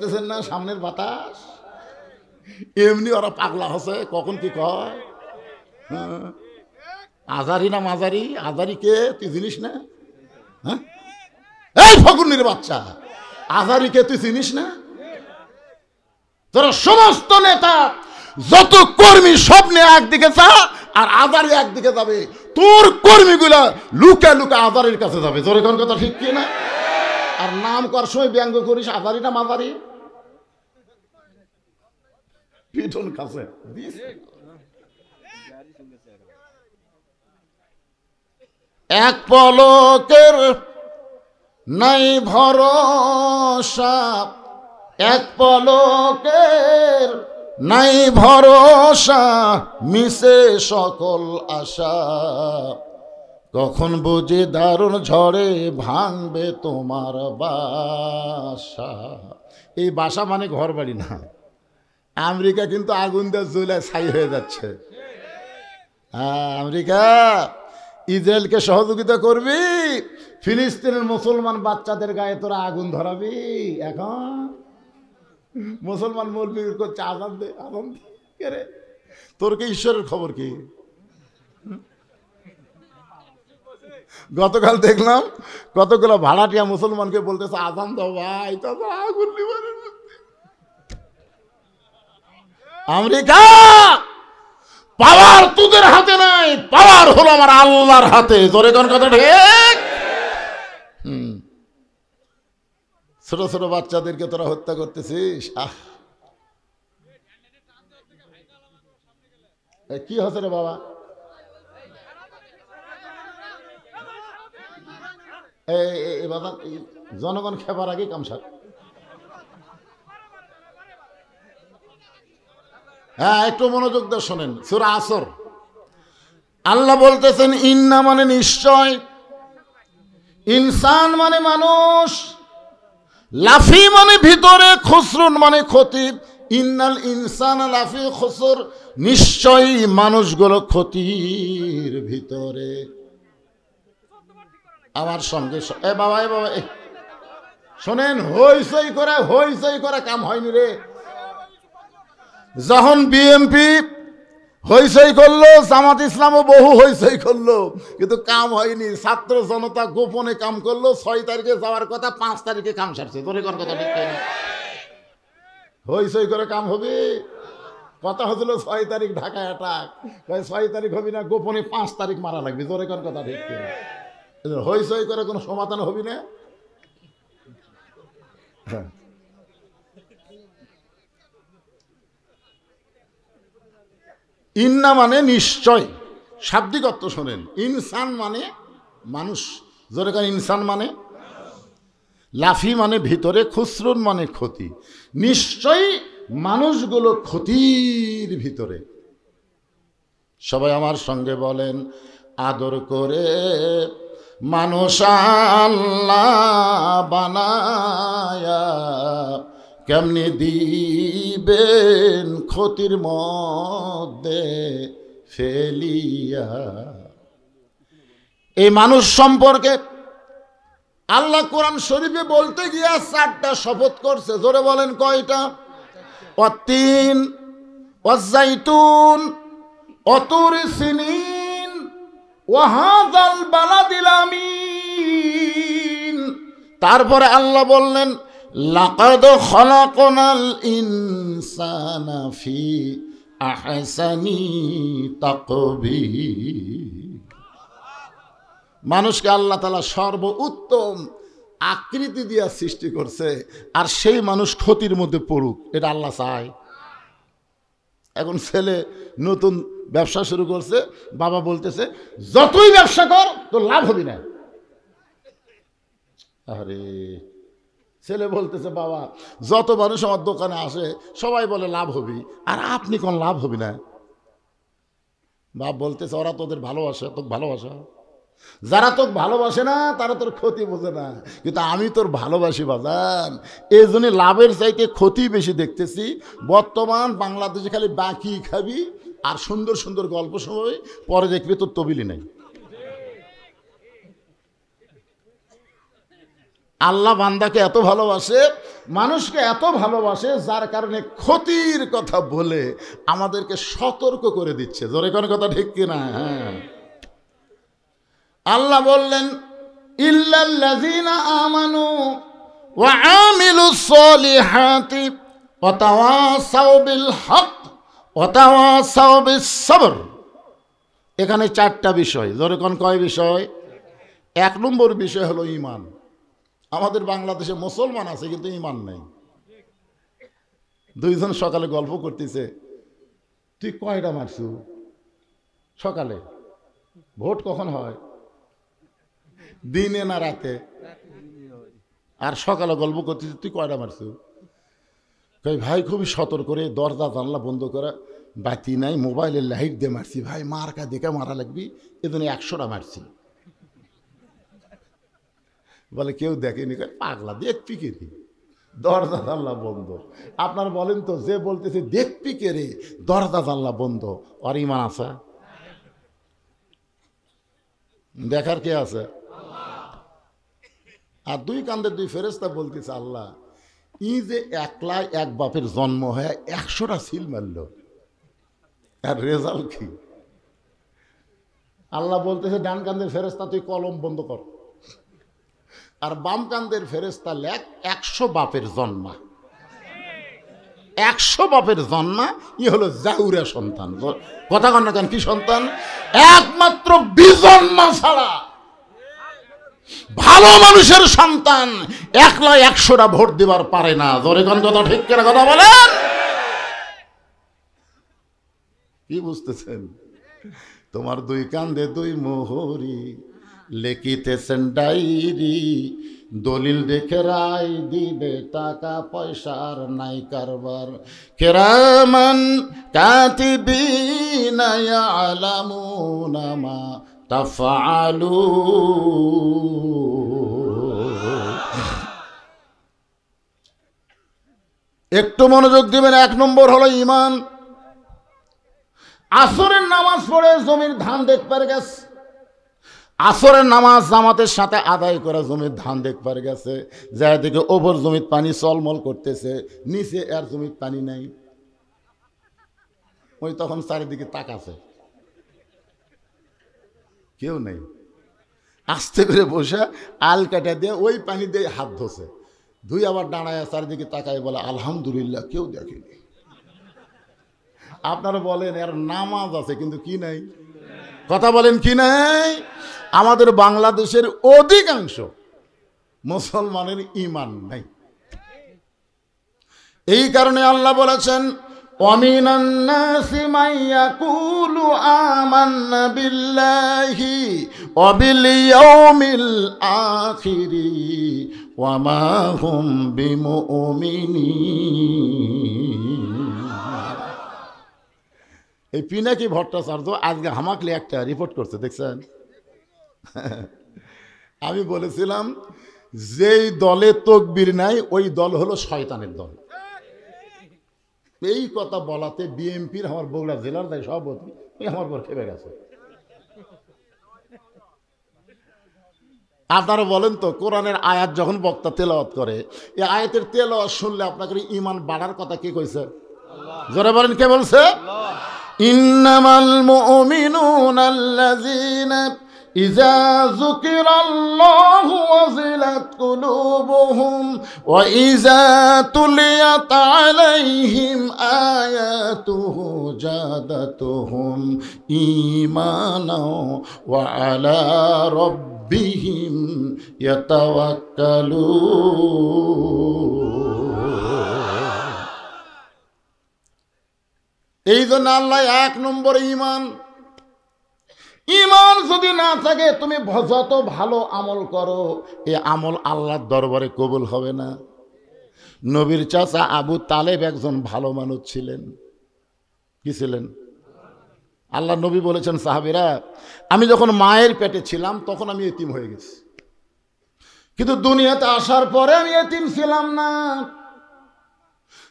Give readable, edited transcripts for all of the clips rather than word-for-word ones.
দেখতেছেন না সামনের বাতাস, এমনি ওরা পাগলা হসে, কখন কি কয়। আজারি না মাজারি, আজারি কে তুই চিনিস না? হ্যাঁ, এই ফকুন্নির বাচ্চা, আজারি কে তুই চিনিস না? তোরা সমস্ত নেতা যত কর্মী সব নিয়ে একদিকে যা, আর আজারি একদিকে যাবে। তোর কর্মীগুলা লুকা লুকা আজারির কাছে যাবে। তোর এখন কথা ঠিক কি না? আর নাম করার সময় ব্যঙ্গ করিস আজারি না মাজারি, পিঠন কাছে। এক পলকের নাই ভরসা, এক পলকের নাই ভরসা, মিশে সকল আশা, কখন বুঝি দারুণ ঝড়ে ভাঙবে তোমার বাসা। এই বাসা মানে ঘর বাড়ি না। আমেরিকা কিন্তু আগুন দিয়ে জ্বলে ছাই হয়ে যাচ্ছে। হ্যাঁ, আমেরিকা ইসরায়েলকে সহযোগিতা করবি, ফিলিস্তিনের মুসলমান বাচ্চাদের গায়ে তোরা আগুন ধরাবি। এখন মুসলমান মৌলবি করছে আজান দে, আজান কে রে? তোর কি ঈশ্বরের খবর কি? গতকাল দেখলাম কতগুলো ভাড়াটিয়া মুসলমানকে বলতেছে আজান দাও ভাই, তো আগুন নিবারের মধ্যে। আমেরিকা, পাওয়ার তোদের হাতে নাই, পাওয়ার হলো আমার আল্লাহর হাতে। জোরে কোন কথা ঠিক? ছোট ছোট বাচ্চাদেরকে তোরা হত্যা করতেছিস। কি হচ্ছে রে বাবা? এই বাবা, জনগণ খেবার আগে কামসার। হ্যাঁ, একটু মনোযোগ দিয়ে শোনেন। সূরা আসর আল্লাহ বলতেছেন ইন্না মানে নিশ্চয়, ইনসান মানে মানুষ, লাফি মানে ভিতরে, খুসরুন মানে ক্ষতি। ইন্নাল ইনসান লাফি খুসর, নিশ্চয়ই মানুষগুলো ক্ষতির ভিতরে। আমার সঙ্গে এ বাবা শোনেন, হইচই করে কাম হয়নি রে। যখন বিএনপি হইচই করলো, জামাত ইসলামও বহু হইচই করলো, কিন্তু কাম হয়নি। ছাত্র জনতা গোপনে কাম করলো। 6 তারিখে যাওয়ার কথা, 5 তারিখে কাম সারছে। তোর কোন কথা ঠিক না? হইচই করে কাম হবে? কথা হচ্ছিল 6 তারিখ ঢাকায় অ্যাটাক, 6 তারিখ হবি না, গোপনে 5 তারিখ মারা লাগবে। তোর কোন কথা ঠিক না? হইচই করে কোনো সমাধান হবি না। হ্যাঁ, ইন্না মানে নিশ্চয়, শাব্দিক অর্থ শোনেন। ইনসান মানে মানুষ, জোরে কারণ ইনসান মানে, লাফি মানে ভিতরে, খুসরুন মানে ক্ষতি। নিশ্চয়ই মানুষগুলো ক্ষতির ভিতরে। সবাই আমার সঙ্গে বলেন, আদর করে মানুষ আল্লাহ বানায়া কেমনি দিবেন ক্ষতির মধ্যে ফেলিয়া। এই মানুষ সম্পর্কে আল্লাহ কোরআন শরীফে বলতে গিয়া 4টা শপথ করছে। জোরে বলেন কয়টা? ওয়াত্তিন, ওয়াজ্জাইতুন, ওয়াতুর সিনিন, ওয়া হাযাল বালাদিল আমিন। তারপরে আল্লাহ বললেন লাকাদ খলাকনাল ইনসানা ফি আহসানি তাকবীর। মানুষকে আল্লাহ তাআলা সর্বোত্তম আকৃতি দিয়ে সৃষ্টি করছে, আর সেই মানুষ ক্ষতির মধ্যে পড়ুক, এটা আল্লাহ চায়? এখন ছেলে নতুন ব্যবসা শুরু করছে, বাবা বলতেছে যতই ব্যবসা কর তোর লাভ হবি না। আরে ছেলে বলতেছে বাবা যত মানুষ আমার দোকানে আসে সবাই বলে লাভ হবি, আর আপনি কোন লাভ হবি না? বাপ বলতেছে ওরা তোদের ভালোবাসে, তোকে ভালোবাসা। যারা তোকে ভালোবাসে না তারা তোর ক্ষতি বোঝে না, কিন্তু আমি তোর ভালোবাসি বাজান। এই জন্য লাভের চাইতে ক্ষতি বেশি দেখতেছি। বর্তমান বাংলাদেশে খালি বাকি খাবি আর সুন্দর সুন্দর গল্প শোনাবি, পরে দেখবি তোর তবিলি নাই। আল্লাহ বান্দাকে এত ভালোবাসে, মানুষকে এত ভালোবাসে, যার কারণে ক্ষতির কথা বলে আমাদেরকে সতর্ক করে দিচ্ছে। জোরে কোন কথা ঠিক কিনা? হ্যাঁ, আল্লাহ বললেন ইল্লাল্লাযীনা আমানু ওয়া আমিলুস সলিহাতি ওয়া তাওয়াসাউ বিল হক ওয়া তাওয়াসাউ বিস সবর। এখানে চারটা বিষয়। জোরে কোন কয় বিষয়? এক নম্বর বিষয় হলো ঈমান। আমাদের বাংলাদেশে মুসলমান আছে কিন্তু ঈমান নেই। দুইজন সকালে গল্প করতেছে, তুই কয়টা মারছু সকালে? ভোট কখন হয়? দিনে না রাতে? আর সকালে গল্প করতেছে, তুই কয়টা মারছু? কই ভাই খুবই সতর্ক করে দরজা জানলা বন্ধ করা, বাতি নাই, মোবাইলের লাইট দিয়ে মারছি ভাই, মার্কা দেখে মারা লাগবি, এজন্য 100টা মারছি। বলে কেউ দেখেনি। পাগলা, দেখবি কে রে, দরজা জানলা বন্ধ। আপনার বলেন তো, যে বলতেছে দেখবি কে রে, দরজা জানলা বন্ধ, আর ঈমান আছে? দেখার কে আছে? আর দুই কান্দের দুই ফেরেশতা বলতেছে, আল্লাহ ই যে একলা এক বাপের জন্ম হয়ে 100টা সিল মারল, আর রেজাল্ট কি? আল্লাহ বলতেছে ডান কান্দের ফেরেশতা তুই কলম বন্ধ কর, আর বাম কান্দের ফেরেশতা লেখ 100 বাপের জন্মা। 100 বাপের জন্মা, ই হলো জাউরা সন্তান। কথা কন না কেন? কি সন্তান? একমাত্র বিজন্মা ছাড়া ভালো মানুষের সন্তান একলা 100টা ভোট দিবার পারে না। জোরে কোন কথা ঠিক করে কথা বলেন। কি বুঝতেছেন? তোমার দুই কান্দে দুই মোহরি, লেখিতেছেন ডায়েরি, দলিল দেখে রায় দিবে, টাকা পয়সার নাই কারবার। কিরামান কাতিবিনা ইয়ালামুনা মা তাফআলুন। একটু মনোযোগ দিবেন। এক নম্বর হলো ঈমান। আসরের নামাজ পড়ে জমির ধান দেখবার গেছে, আসরের নামাজ জামাতের সাথে আদায় করে জমির ধান দেখবার গেছে, যার দিকে ওপর জমির পানি চলমল করতেছে, নিচে আর জমির পানি নাই। ওই তখন চারিদিকে তাকাছে, কেউ নেই। আস্তে করে বসে আল কাটা দিয়ে ওই পানি দিয়ে হাত ধোছে, ধুই আবার দাঁড়ায় চারিদিকে তাকায় বলে আলহামদুলিল্লাহ, কেউ দেখেনি। আপনারা বলেন এর নামাজ আছে কিন্তু কি নাই? কথা বলেন কি নাই? আমাদের বাংলাদেশের অধিকাংশ মুসলমানের ঈমান নাই। এই কারণে আল্লাহ বলেছেন ওয়ামিনান নাসি মান ইয়াকুলু আমান্না বিল্লাহি ওয়া বিল ইয়াউমিল আখিরি ওয়া মা হুম বিমুমিনিন। এই পিনাকি ভট্টাচার্য আজকে হামাকলি একটা রিপোর্ট করছে, দেখছেন? আমি বলেছিলাম যেই দলে তকবীর নাই ওই দল হলো শয়তানের দল। এই কথা বলাতে বিএনপির আমার বগুড়া জেলার যাই সভাপতি আমার পর খেপে গেছে। আপনারা বলেন তো, কোরআনের আয়াত যখন বক্তা তেলাওয়াত করে, এই আয়াতের তেলাওয়াত শুনলে আপনাকে ঈমান বাড়ার কথা কে কইছে? জোরে বলেন, কে বলছে? ইন্নামাল মুমিনুনা আল্লাযীনা ইযা যুকিরাল্লাহু ওয়াজিলাত কুলুবুহুম ওয়া ইযা তুলিয়াত আলাইহিম আয়াতুহু জাদাতুহুম ঈমানাও ওয়া আলা রাব্বিহিম ইয়াতাওয়াক্কালুন। এই জন্য আল্লাহ এক নম্বরে ঈমান। ঈমান যদি না থাকে তুমি যত ভালো আমল করো, এই আমল আল্লাহর দরবারে কবুল হবে না। নবীর চাচা আবু তালেব একজন ভালো মানুষ ছিলেন। কি ছিলেন? আল্লাহ নবী বলেছেন, সাহাবীরা আমি যখন মায়ের পেটে ছিলাম তখন আমি এতিম হয়ে গেছি, কিন্তু দুনিয়াতে আসার পরে আমি এতিম ছিলাম না।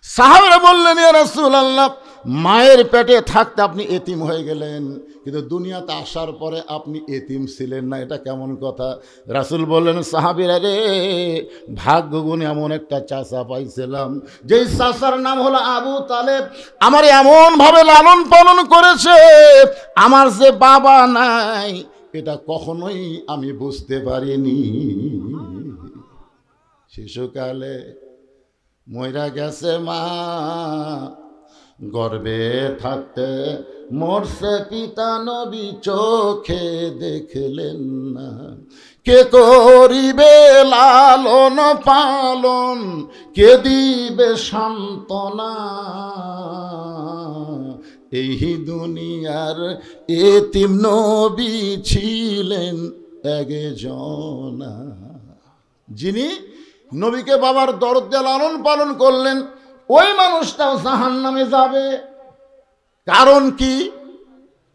সাহাবীরা বললেন, ইয়া রাসূলুল্লাহ মায়ের পেটে থাকতে আপনি এতিম হয়ে গেলেন, কিন্তু দুনিয়াতে আসার পরে আপনি এতিম ছিলেন না, এটা কেমন কথা? রাসূল বললেন, সাহাবীরা রে, ভাগ্যগুণে এমন একটা চাচা পাইছিলাম, যেই চাচার নাম হলো আবু তালেব। আমার এমনভাবে লালন পালন করেছে, আমার যে বাবা নাই এটা কখনোই আমি বুঝতে পারিনি। শিশুকালে মইরা গেছে মা, গর্ভে থাকতে মরছে পিতা, নবী চোখে দেখলেন না। কে করিবে লালন পালন, কে দিবে সান্ত্বনা, এই দুনিয়ার এতিম নবী ছিলেন একজনা। যিনি নবীকে বাবার দরদ দিয়ে লালন পালন করলেন, ওই মানুষটাও জাহান্নামে যাবে। কারণ কি?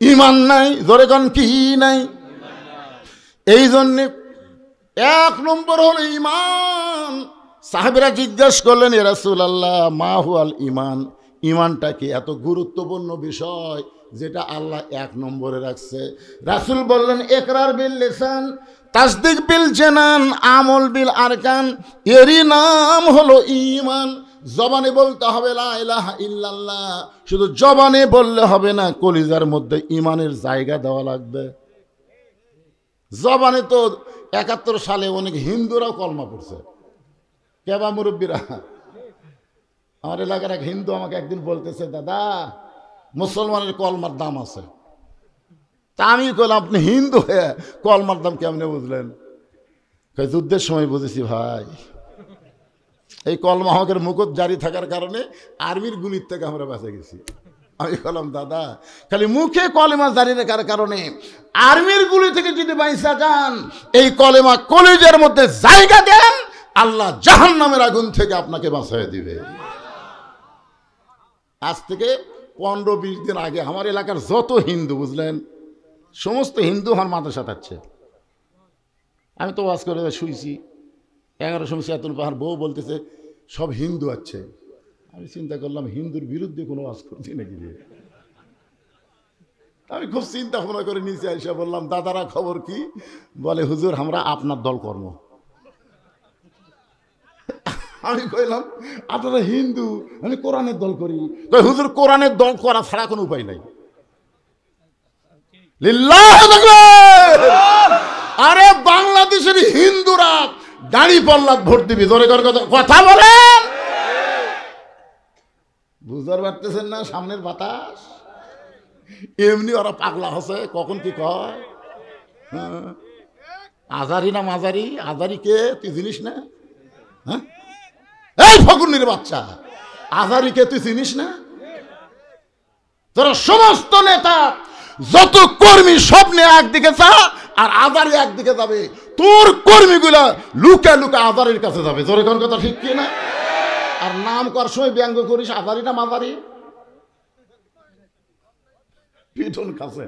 ঈমান নাই। ধরে কোন কি নাই? এই জন্যে এক নম্বর হলো ঈমান। সাহাবীরা জিজ্ঞেস করলেন, ইয়া রাসূলুল্লাহ, মা হুয়াল ঈমান? ঈমানটা কি? এত গুরুত্বপূর্ণ বিষয় যেটা আল্লাহ এক নম্বরে রাখছে। রাসূল বললেন, ইকরার বিল লিসান, তাসদিক বিল জানান, আমল বিল আরকান। এরই নাম হলো ঈমান। জবানে বলতে হবে লা ইলাহা ইল্লাল্লাহ, শুধু জবানে বললে হবে না, কলিজার মধ্যে ঈমানের জায়গা দেওয়া লাগবে। জবানে তো ৭১ সালে অনেক হিন্দুরাও কলমা পড়ছে। কেবা মুরব্বীরা, আমার এলাকার এক হিন্দু আমাকে একদিন বলতেছে, দাদা মুসলমানের কলমার দাম আছে। তা আমি কইলাম, আপনি হিন্দু হয়ে কলমার দাম কেমনে বুঝলেন? যুদ্ধের সময় বুঝেছি ভাই। এই কলমা আমাদের মুকুট জারি থাকার কারণে আর্মির গুলির থেকে আমরা বেঁচে গেছি। আমি বললাম, দাদা খালি মুখে কলেমা জারি রাখার কারণে আর্মির গুলি থেকে যদি বাইসা যান, এই কলেমা কলিজার মধ্যে জায়গা দেন, আল্লাহ জাহান্নামের আগুন থেকে আপনাকে বাঁচায় দিবে। আজ থেকে 15-20 দিন আগে আমার এলাকার যত হিন্দু, বুঝলেন, সমস্ত হিন্দু আমার মাদ্রাসা থাকছে। আমি তো ওয়াজ করে শুইছি, 11 সময় এত পাহাড় বউ বলতেছে সব হিন্দু আছে। আমি চিন্তা করলাম, হিন্দুর বিরুদ্ধে কোনো ওয়াজ করছি নাকি? আমি খুব চিন্তা ভাবনা করে নিচে এসে বললাম, দাদারা খবর কি? বলে, হুজুর আমরা আপনার দল কর্ম। আমি কইলাম, আপনারা হিন্দু, আমি কোরআনের দল করি। হুজুর কোরআনের দল করা ছাড়া কোনো উপায় নাই। আরে বাংলাদেশের হিন্দুরা দাড়ি পাল্লা ভোট দিবি, ধরে কথা বলেন, বুঝতে পারতেছেন না? সামনের বাতাস এমনি ওরা পাগলা হসে, কখন কি কয়। আজারি না মাজারি? আজারি কে তুই চিনিস না? হ্যাঁ, এই ফকুন্নির বাচ্চা, আজারি কে তুই চিনিস না? তোরা সমস্ত নেতা যত কর্মী সব নিয়ে একদিকে যা, আর আজারি একদিকে যাবে। তোর কর্মীগুলা লুকা লুকা আজারির কাছে যাবে। তোর কোন কথা ঠিক কি না? আর নাম করার সময় ব্যঙ্গ করিস, আজারি না মাজারি? পিঠন কাছে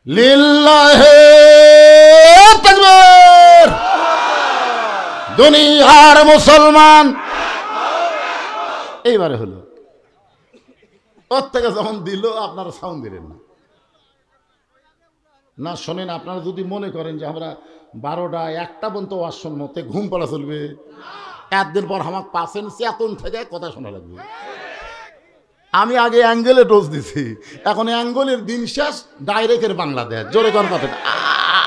লিল্লাহে তাকবীর। দুনিয়ার মুসলমান এইবারে হলো। ওর থেকে যখন দিল আপনারা সাউন্ড দিলেন না। না শোনেন, আপনারা যদি মনে করেন যে আমরা 12টা 1টা পর্যন্ত ওয়াজ শুনবো, তে ঘুম পড়া চলবে। একদিন পর আমার পাশেন চেতন থেকে কথা শোনা লাগবে। আমি আগে অ্যাঙ্গেলে ডোজ দিছি, এখন অ্যাঙ্গেলের দিন শেষ, ডাইরেক্টের বাংলাদেশ। জোরে কোন কথা,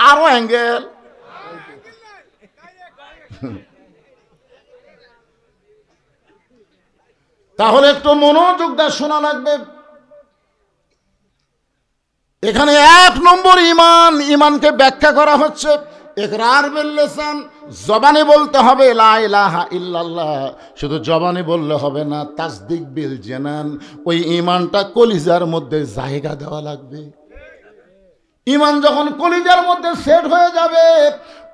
আরো অ্যাঙ্গেল। তাহলে একটু মনোযোগ দিয়ে শোনা লাগবে। এখানে 1 নম্বর ঈমান, ঈমানকে ব্যাখ্যা করা হচ্ছে ইকরার বিল লিসান, জবানে বলতে হবে লা ইলাহা ইল্লাল্লাহ, শুধু জবানে বললে হবে না, তাসদিক বিল জানান, ওই ঈমানটা কলিজার মধ্যে জায়গা দেওয়া লাগবে। ঈমান যখন কলিজার মধ্যে সেট হয়ে যাবে,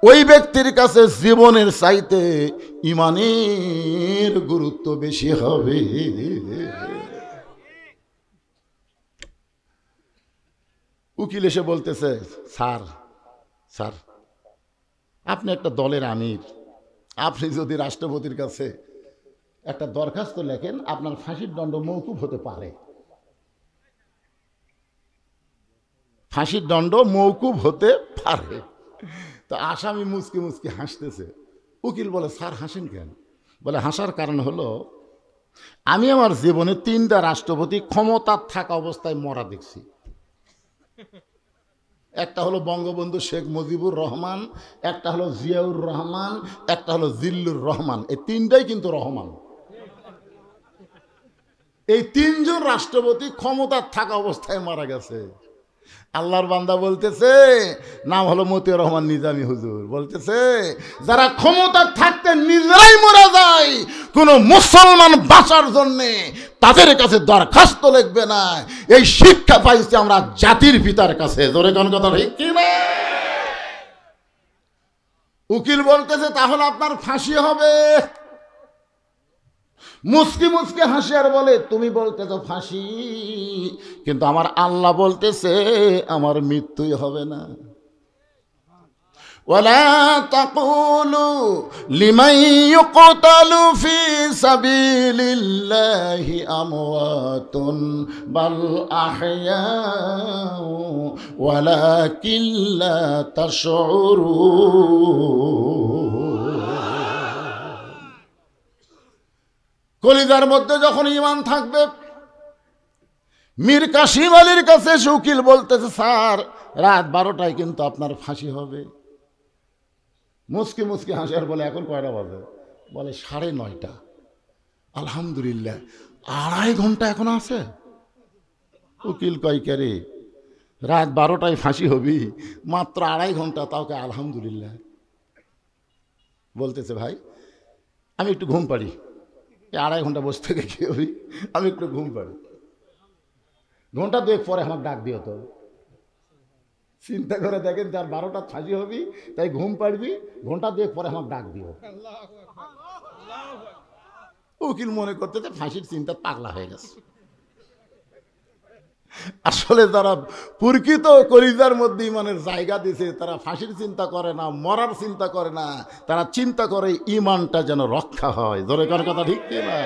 ওই ব্যক্তির কাছে জীবনের চাইতে ঈমানের গুরুত্ব বেশি হবে। উকিল এসে বলতেছে, স্যার স্যার আপনি একটা দলের আমির, আপনি যদি রাষ্ট্রপতির কাছে একটা দরখাস্ত লেখেন আপনার ফাঁসির দণ্ড মওকুফ হতে পারে, ফাঁসির দণ্ড মওকুফ হতে পারে। তো আসামি মুচকি মুচকি হাসতেছে। উকিল বলে, স্যার হাসেন কেন? বলে, হাসার কারণ হলো আমি আমার জীবনে 3টা রাষ্ট্রপতি ক্ষমতার থাকা অবস্থায় মরা দেখছি। একটা হলো বঙ্গবন্ধু শেখ মুজিবুর রহমান, একটা হলো জিয়াউর রহমান, একটা হলো জিল্লুর রহমান। এই 3টাই কিন্তু রহমান। এই 3জন রাষ্ট্রপতি ক্ষমতার থাকা অবস্থায় মারা গেছে। আল্লাহর বান্দা বলতেছে, নাম হলো মতিউর রহমান নিজামী হুজুর, বলতেছে যারা ক্ষমতা থাকতে নিজেরাই মারা যায়, কোন মুসলমান বাঁচার জন্যে তাদের কাছে দরখাস্ত লিখবে না। এই শিক্ষা পাইছি আমরা জাতির পিতার কাছে। জোরে কোন কথা ঠিক কি না? উকিল বলতেছে, তাহলে আপনার ফাঁসি হবে। মুচকি মুচকি হাসি আর বলে, তুমি বলতেছ ফাঁসি, কিন্তু আমার আল্লাহ বলতেছে আমার মৃত্যুই হবে না। ওয়ালা তাকুলু লিমান ইউকতালু ফি সাবিলিল্লাহি আমওয়াতুন বাল আহইয়াউ ওয়ালাকিন লা তাশউরুন। কলিজার মধ্যে যখন ঈমান থাকবে, মীর কাসিম আলীর কাছে উকিল বলতেছে, স্যার রাত 12টায় কিন্তু আপনার ফাঁসি হবে। মুচকি মুচকি হাসিয়ার বলে, এখন কয়টা বাজে? বলে 9:30। আলহামদুলিল্লাহ, 2.5 ঘন্টা এখন আছে। উকিল কয়, কে রে, রাত 12টায় ফাঁসি হবি, মাত্র 2.5 ঘন্টা, তাও কে আলহামদুলিল্লাহ? বলতেছে, ভাই আমি একটু ঘুম পাড়ি, 2.5 ঘন্টা বসে থেকে কি হবি, আমি একটু ঘুম পাড়ি, ঘন্টা 2 পরে আমার ডাক দিও। তো চিন্তা করে দেখেন, তার 12টা ফাঁসি হবি, তাই ঘুম পাড়বি, ঘন্টা 2 পরে আমার ডাক দিও। উকিল মনে করতে ফাঁসির চিন্তা পাগলা হয়ে গেছে। আসলে যারা প্রকৃত কলিজার মধ্যে ইমানের জায়গা দিয়েছে, তারা ফাঁসির চিন্তা করে না, মরার চিন্তা করে না, তারা চিন্তা করে ইমানটা যেন রক্ষা হয়। ধরে কার কথা ঠিক কি না?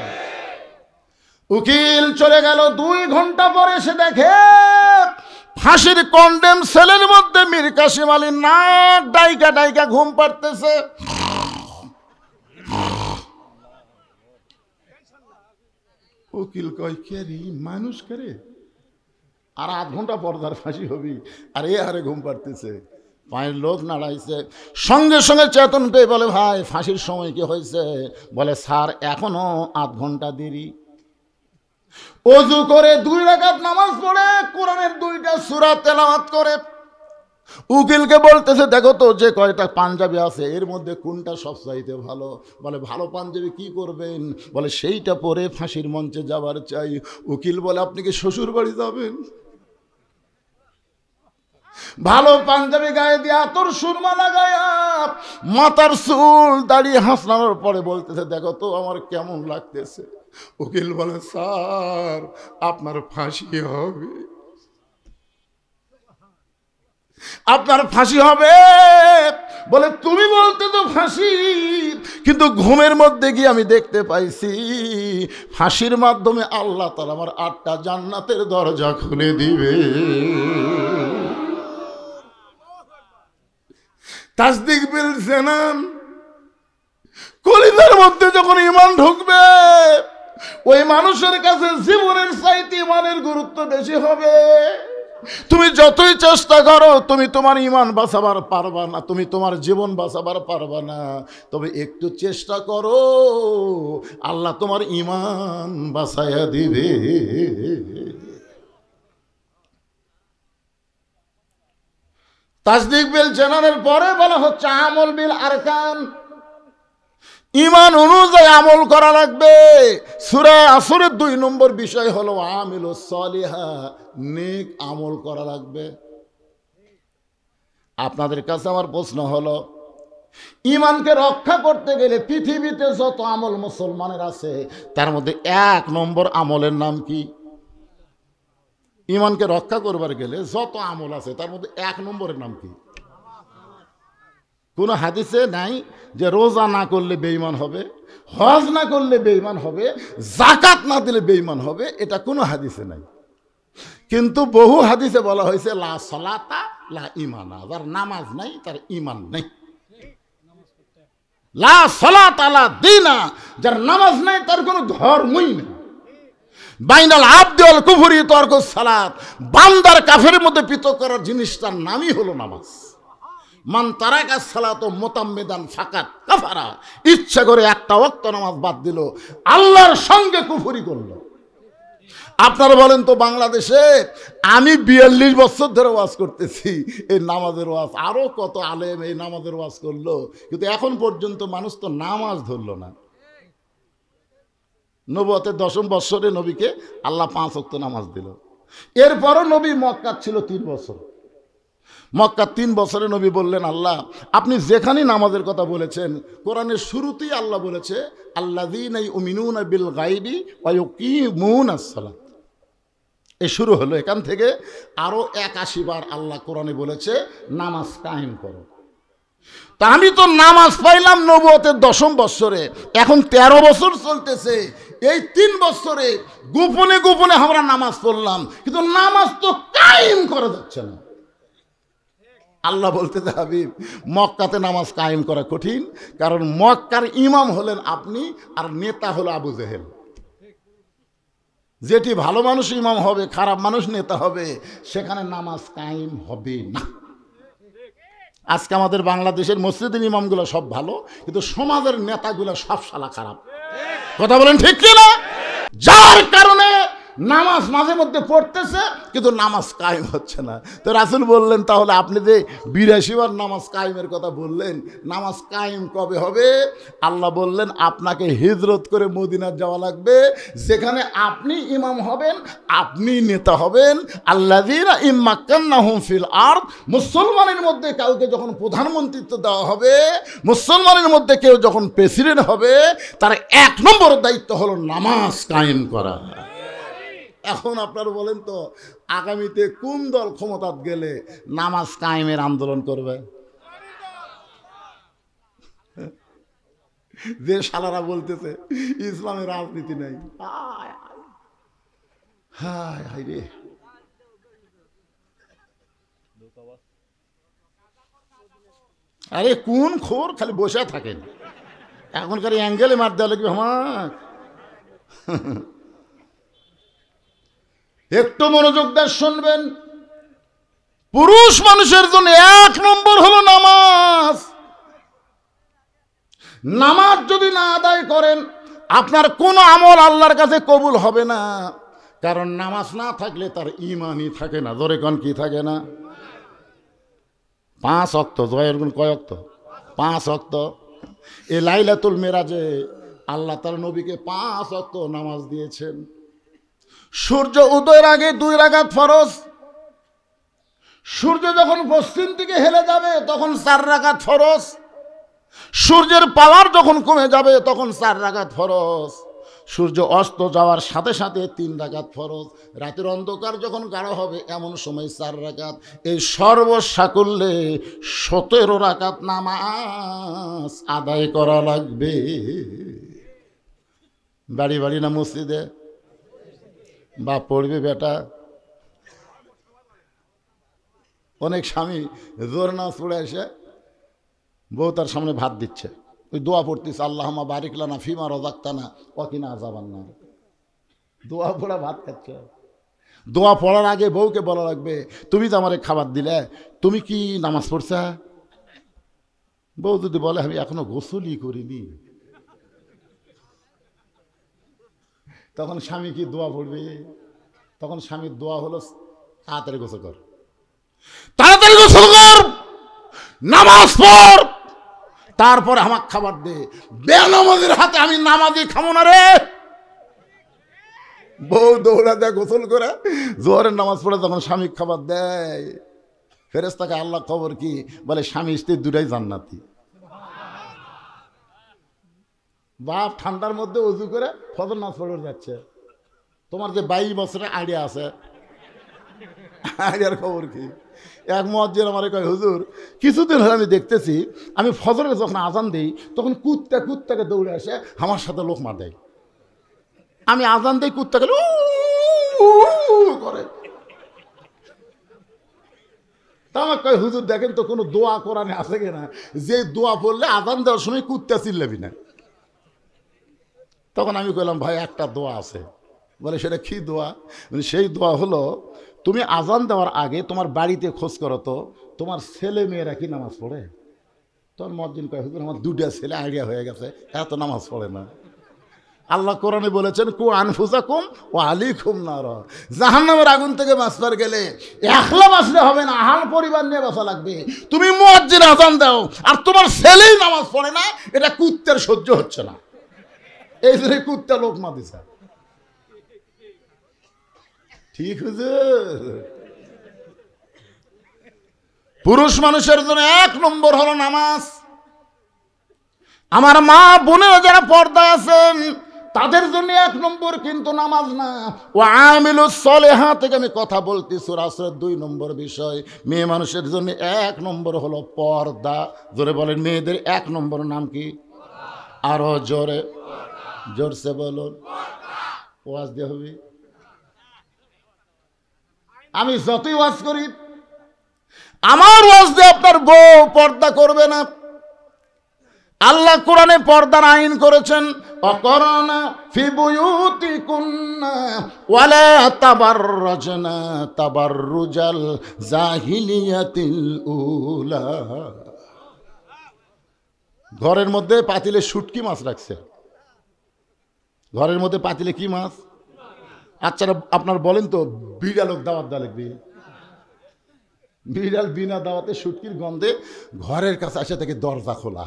উকিল চলে গেল। 2 ঘন্টা পরে এসে দেখে ফাঁসির কন্ডেম সেলের মধ্যে মীর কাসিম আলী নাক ডাইকা ডাইকা ঘুম পাড়তেছে। উকিল কয়, কে রে, মানুষ করে, আর 8 ঘন্টা পর তার ফাঁসি হবি, আর এ হারে ঘুম পাড়তেছে। পায়ের লোক নাড়াইছে, সঙ্গে সঙ্গে চেতন পেয়ে বলে, ভাই ফাঁসির সময় কি হয়েছে? বলে, স্যার এখনো 8 ঘন্টা দেরি। ওযু করে 2 রাকাত নামাজ পড়ে কোরআনের 2টা সূরা তেলাওয়াত করে উকিলকে বলতেছে, দেখো তো যে কয়টা পাঞ্জাবি আছে এর মধ্যে কোনটা সবচাইতে ভালো? বলে, ভালো পাঞ্জাবি কি করবেন? বলে, সেইটা পরে ফাঁসির মঞ্চে যাবার চাই। উকিল বলে, আপনি কি শ্বশুর বাড়ি যাবেন? ভালো পাঞ্জাবি গায়ে দিয়ে আতর সুরমা লাগায়া মাথার চুল দাড়ি হাসনানোর পরে বলতেছে, দেখো তো আমার কেমন লাগতেছে। উকিল বলে, স্যার আপনার ফাঁসি হবে, আপনার ফাঁসি হবে। বলে, তুমি বলতে তো ফাঁসি, কিন্তু ঘুমের মধ্যে গিয়ে আমি দেখতে পাইছি ফাঁসির মাধ্যমে আল্লাহ তাআলা আমার 8টা জান্নাতের দরজা খুলে দিবে। তাসদিক বিল জানান। কলিজার মধ্যে যখন ঈমান ঢুকবে, ওই মানুষের কাছে জীবনের চাইতে ঈমানের গুরুত্ব বেশি হবে। তুমি যতই চেষ্টা করো, তুমি তোমার ঈমান বাঁচাবার পারবা না, তুমি তোমার জীবন বাঁচাবার পারবা না। তবে একটু চেষ্টা করো, আল্লাহ তোমার ঈমান বাঁচাইয়া দিবে। তাসদিক বিল জানানের পরে বলা হচ্ছে আমল বিল আরকান। ঈমান অনুযায়ী আমল করা লাগবে। সূরা আসরের 2 নম্বর বিষয় হলো আমিলুস সলিহা, নেক আমল করা লাগবে। আপনাদের কাছে আমার প্রশ্ন হলো, ঈমানকে রক্ষা করতে গেলে পৃথিবীতে যত আমল মুসলমানের আছে তার মধ্যে 1 নম্বর আমলের নাম কি? ইমানকে রক্ষা করবার গেলে যত আমল আছে তার মধ্যে 1 নম্বরের নাম কি? কোনো হাদিসে নাই যে রোজা না করলে বেঈমান হবে, হজ না করলে বেঈমান হবে, যাকাত না দিলে বেঈমান হবে, এটা কোনো হাদিসে নাই। কিন্তু বহু হাদিসে বলা হয়েছে লা সালাতা লা ঈমানা, যার নামাজ নাই তার ঈমান নেই। লা সালাতা লা দীনা, যার নামাজ নাই তার কোনো ধর্মই নেই। বাইনাল আবদি ওয়াল কুফরি তারকুস সালাত, বান্দার কাফেরের মধ্যে পৃথক করার জিনিসটার নামই হলো নামাজ। মান তারাকা সালাত মুতাম্মিদান ফাকাত কাফারা, ইচ্ছা করে একটা ওয়াক্ত নামাজ বাদ দিল, আল্লাহর সঙ্গে কুফরি করলো। আপনারা বলেন তো, বাংলাদেশে আমি 42 বছর ধরে ওয়াজ করতেছি, এই নামাজের ওয়াজ, আরো কত আলেম এই নামাজের ওয়াজ করলো, কিন্তু এখন পর্যন্ত মানুষ তো নামাজ ধরলো না। নবুয়তের 10ম বৎসরে নবীকে আল্লাহ 5 ওয়াক্ত নামাজ দিল। এরপরও নবী মক্কা ছিল 3 বছর। মক্কা 3 বছরে নবী বললেন, আল্লাহ আপনি যেখানেই নামাজের কথা বলেছেন, কোরআনের শুরুতেই আল্লাহ বলেছে আল্লাযীনা ইউমিনুনা বিল গায়বি ওয়া ইউকিমুনাস সালাত। এই শুরু হলো। এখান থেকে আরো 81 বার আল্লাহ কোরআনে বলেছে নামাজ কায়েম করো। তা আমি তো নামাজ পাইলাম নবুয়তের 10ম বৎসরে, এখন 13 বছর চলতেছে। এই 3 বছরে গোপনে গোপনে আমরা নামাজ পড়লাম, কিন্তু নামাজ তো কায়েম করা যাচ্ছে না। আল্লাহ বলতে হাবিব, মক্কাতে নামাজ কায়েম করা কঠিন, কারণ মক্কার ইমাম হলেন আপনি, আর নেতা হলো আবু জেহেল। যেটি ভালো মানুষ ইমাম হবে, খারাপ মানুষ নেতা হবে, সেখানে নামাজ কায়েম হবে না। আজকে আমাদের বাংলাদেশের মসজিদের ইমামগুলো সব ভালো, কিন্তু সমাজের নেতাগুলো সব শালা খারাপ। কথা বলেন ঠিক কি না? যার কারণে নামাজ মাঝে মধ্যে পড়তেছে, কিন্তু নামাজ কায়েম হচ্ছে না। তো রাসূল বললেন, তাহলে আপনি যে 82 বার নামাজ কায়েমের কথা বললেন, নামাজ কায়েম কবে হবে? আল্লাহ বললেন, আপনাকে হিজরত করে মদিনা যাওয়া লাগবে, যেখানে আপনি ইমাম হবেন, আপনি নেতা হবেন। আল্লাযীনা ইম্মাক্কান্নাহুম ফিল আরদ, মুসলমানের মধ্যে কাউকে যখন প্রধানমন্ত্রিত্ব দেওয়া হবে, মুসলমানের মধ্যে কেউ যখন প্রেসিডেন্ট হবে, তার 1 নম্বর দায়িত্ব হলো নামাজ কায়েম করা। এখন আপনারা বলেন তো, আগামীতে কোন দল ক্ষমতাত গেলে নামাজ কায়েমের আন্দোলন করবে? যে শালারা বলতেছে ইসলামের রাজনীতি নাই। হায় হায় রে, আরে কোন খোর খালি বসে থাকেন, এখনকার অ্যাঙ্গেলে মার দেওয়া লাগবে আমার। একটু মনোযোগ দিয়ে শুনবেন। পুরুষ মানুষের জন্য 1 নম্বর হলো নামাজ। নামাজ যদি না আদায় করেন, আপনার কোন আমল আল্লাহর কাছে কবুল হবে না, কারণ নামাজ না থাকলে তার ঈমানই থাকে না। জোরে কোন কি থাকে না? 5 ওয়াক্ত। জয়ের গুণ কয় ওয়াক্ত? 5 ওয়াক্ত। এই লাইলাতুল মেরাজে আল্লাহ তার নবীকে 5 ওয়াক্ত নামাজ দিয়েছেন। সূর্য উদয়ের আগে 2 রাকাত ফরজ, সূর্য যখন পশ্চিম দিকে হেলে যাবে তখন 4 রাকাত ফরজ, সূর্যের পাওয়ার যখন কমে যাবে তখন 4 রাকাত ফরজ, সূর্য অস্ত যাওয়ার সাথে সাথে 3 রাকাত ফরজ, রাতের অন্ধকার যখন গাঢ় হবে এমন সময় 4 রাকাত। এই সর্বসাকুল্যে 17 রাকাত নামাজ আদায় করা লাগবে। বাড়ি বাড়ি না মসজিদে? বাপ পড়বে বেটা। অনেক স্বামী জোর নামাজ পড়ে এসে বউ তার সামনে ভাত দিচ্ছে, ওই দোয়া পড়তেছে, আল্লাহুম্মা বারিক লানা ফিমা রাযাকতানা ওয়া কিনা আযাবান্নার। দোয়া পড়া ভাত খাচ্ছে। দোয়া পড়ার আগে বউকে বলা লাগবে, তুমি তো আমারে খাবার দিলে, তুমি কি নামাজ পড়ছা? বউ যদি বলে আমি এখনো গোসলই করিনি, তখন স্বামী কি দোয়া পড়বে? তখন স্বামীর দোয়া হলো, তাড়াতাড়ি গোসল কর, তাড়াতাড়ি গোসল কর, নামাজ পড়, তারপরে আমাকে খাবার দে। বেনামাজের হাতে আমি নামাজই খাবো না রে। বউ দৌড়া দেয় গোসল করে, জোহরের নামাজ পড়ে তখন স্বামী খাবার দেয়। ফেরেশতাকে আল্লাহ খবর কি বলে, স্বামী স্ত্রী দুটাই জান্নাতি। বাপ ঠান্ডার মধ্যে উজু করে ফজর নামাজ পড়ে যাচ্ছে। তোমার যে 22 বছরের আইডিয়া আছে, আর খবর কি? এক মুয়াজ্জিন আমারে কয়, হুজুর কিছুদিন হলে আমি দেখতেছি, আমি ফজরে যখন আজান দিই তখন কুত্তাকে দৌড়ে আসে আমার সাথে লোকমা দেয়। আমি আজান দিই, কুত্তাকে করে। তা আমার কয়, হুজুর দেখেন তো কোনো দোয়া কোরআনে আছে কিনা যে দোয়া পড়লে আজান দেওয়ার সময় কুত্তা চিল্লাবি না। তখন আমি কইলাম, ভাই একটা দোয়া আছে। বলে, সেটা কি দোয়া? সেই দোয়া হলো, তুমি আজান দেওয়ার আগে তোমার বাড়িতে খোঁজ করো তো তোমার ছেলে মেয়েরা কি নামাজ পড়ে। তোর মুয়াজ্জিন কয়, হুজুর আমার দুটা ছেলে আইডিয়া হয়ে গেছে, এত নামাজ পড়ে না। আল্লাহ কোরআনে বলেছেন, কু আনফুসাকুম ওয়া আলাইকুম নার, জাহান্নামের আগুন থেকে বাঁচবার গেলে একলা বাঁচলে হবে না, আহাল পরিবার নিয়ে বাঁচা লাগবে। তুমি মুয়াজ্জিন আজান দাও আর তোমার ছেলেই নামাজ পড়ে না, এটা কুত্তের সহ্য হচ্ছে না। এই জন্য কুত্তা লোকমা দিছে। ঠিক হুজুর? পুরুষ মানুষের জন্য 1 নম্বর হলো নামাজ। আমার মা বোনেরা যারা পর্দায় আছেন তাদের জন্য 1 নম্বর কিন্তু নামাজ না। ওয়া আমিলুস সলিহাত থেকে আমি কথা বলছি, সূরা আসরের 2 নম্বর বিষয়। মেয়ে মানুষের জন্য 1 নম্বর হলো পর্দা। জোরে বলেন, মেয়েদের 1 নম্বর নাম কি? আরো জোরে, জোরসে বলুন। ওয়াজ দিয়ে হবে। আমি যতই ওয়াজ করি, আমার ওয়াজ দিয়ে আপনার বউ পর্দা করবে না। আল্লাহ কোরআনে পর্দার আইন করেছেন, অকরনা ফি বুয়ুতিকুন্না ওয়ালা তাবাররাজনা তাবাররুজাল জাহিলিয়াতিল উলা। ঘরের মধ্যে পাতিলে শুটকি মাছ রাখছে। ঘরের মধ্যে পাতিলে কি মাছ? আচ্ছা আপনার বলেন তো, বিড়ালক দাওয়াত দেওয়া লাগবে? বিড়াল বিনা দাওয়াতে শুটকির গন্ধে ঘরের কাছে আসে থেকে দরজা খোলা।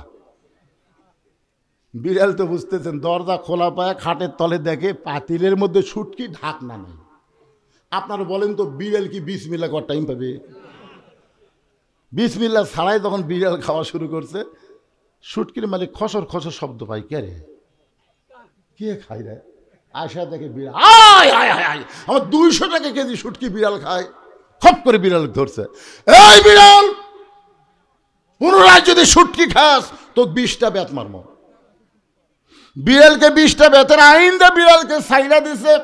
বিড়াল তো বুঝতেছেন, দরজা খোলা পায় খাটের তলে দেখে পাতিলের মধ্যে শুটকি, ঢাকনা নেই। আপনারা বলেন তো, বিড়াল কি বিসমিল্লাহ করার টাইম পাবে? বিসমিল্লাহ ছাড়াই তখন বিড়াল খাওয়া শুরু করছে। শুটকির মালিক খসর খসর শব্দ পাই, কে রে, কে খাই রে? আয়সা দেখে বিড়াল, আয় আয় আয় আয়, আমার 200 টাকা কেজি শুটকি বিড়াল খায়। খপ করে বিড়াল ধরছে, এই বিড়াল, পুনরায় যদি শুটকি খাস তো 20টা বেত মারমো। বিড়ালকে 20টা বেতের আইন দিয়ে বিড়ালকে সাইলা দিছে,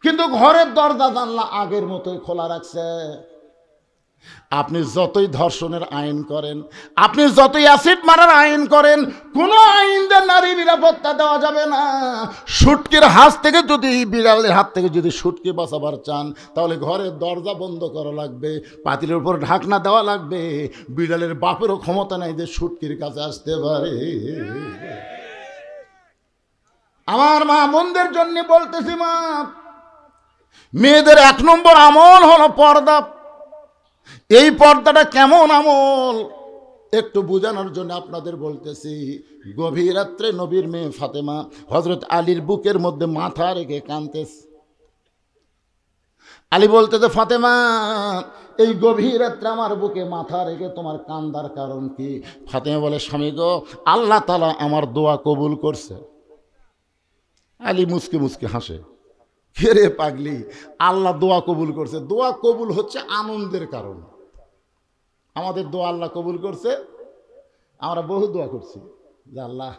কিন্তু ঘরের দরজা জানলা আগের মতোই খোলা রাখছে। আপনি যতই ধর্ষণের আইন করেন, আপনি যতই অ্যাসিড মারার আইন করেন, কোনো আইন দিয়ে নারী নিরাপত্তা দেওয়া যাবে না। শুটকির হাত থেকে যদি, বিড়ালের হাত থেকে যদি শুটকি বাঁচাবার চান, তাহলে ঘরের দরজা বন্ধ করা লাগবে, পাতিলের উপর ঢাকনা দেওয়া লাগবে। বিড়ালের বাপেরও ক্ষমতা নাই যে শুটকির কাছে আসতে পারে। আমার মা বোনদের জন্য বলতেছি, মা, মেয়েদের 1 নম্বর আমল হলো পর্দা। এই পর্দাটা কেমন আমল একটু বোঝানোর জন্য আপনাদের বলতেছি। গভীর রাত্রে নবীর মেয়ে ফাতেমা হযরত আলীর বুকের মধ্যে মাথা রেখে কাঁদতেছে। আলী বলতেছে, ফাতেমা, এই গভীর রাত্রে আমার বুকে মাথা রেখে তোমার কান্দার কারণ কি? ফাতেমা বলে, স্বামী গো, আল্লাহ তাআলা আমার দোয়া কবুল করছে। আলী মুচকে মুচকে হাসে, কে রে পাগলি, আল্লাহ দোয়া কবুল করছে? দোয়া কবুল হচ্ছে আনন্দের কারণ। আমাদের দোয়া আল্লাহ কবুল করছে। আমরা বহু দোয়া করছি যে আল্লাহ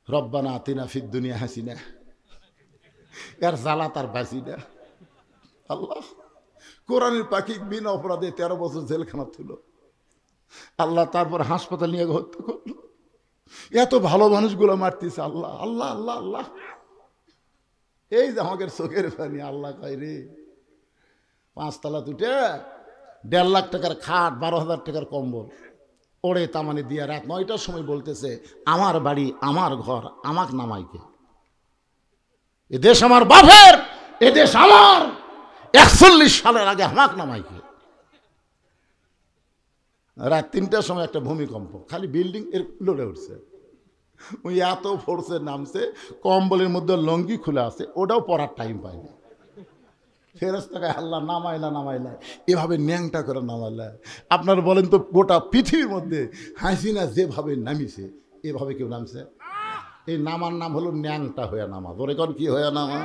রব্বানা আতিনা ফিদ দুনিয়া হাসিনা, এর জ্বালা তার বাঁচি না। আল্লাহ কোরআনের পাখি বিনা অপরাধে 13 বছর জেলখানা ছিল। আল্লাহ তারপর হাসপাতাল নিয়ে হত্যা করলো। এত ভালো মানুষগুলো মারতেছে। আল্লাহ আল্লাহ আল্লাহ আল্লাহ, এই যে আমাদের চোখের পানি। আল্লাহ কয় রে, 5 তলা তুটে 1.5 লাখ টাকার খাট, 12,000 টাকার কম্বল ওড়ে তামানে দিয়া রাত 9টার সময় বলতেছে, আমার বাড়ি, আমার ঘর, আমাকে নামাইকে। এদেশ আমার বাপের, এদেশ আমার, 41 সালের আগে আমাকে নামাইকে। রাত 3টার সময় একটা ভূমিকম্প, খালি বিল্ডিং এর লড়ে উঠছে। ওই এত ফোর্সে নামছে, কম্বলের মধ্যে লঙ্গি খুলে আছে, ওটাও পরার টাইম পায়নি। ফেরেশতাকে আল্লাহ নামাইলা এভাবে ন্যাংটা করে নামাইলা। আপনার বলেন তো, গোটা পৃথিবীর মধ্যে হাসিনা যেভাবে নামিছে, এভাবে কেউ নামছে? এই নামার নাম হলো ন্যাংটা হয়ে নামা। ধরে কোন কি হয়ে নামা?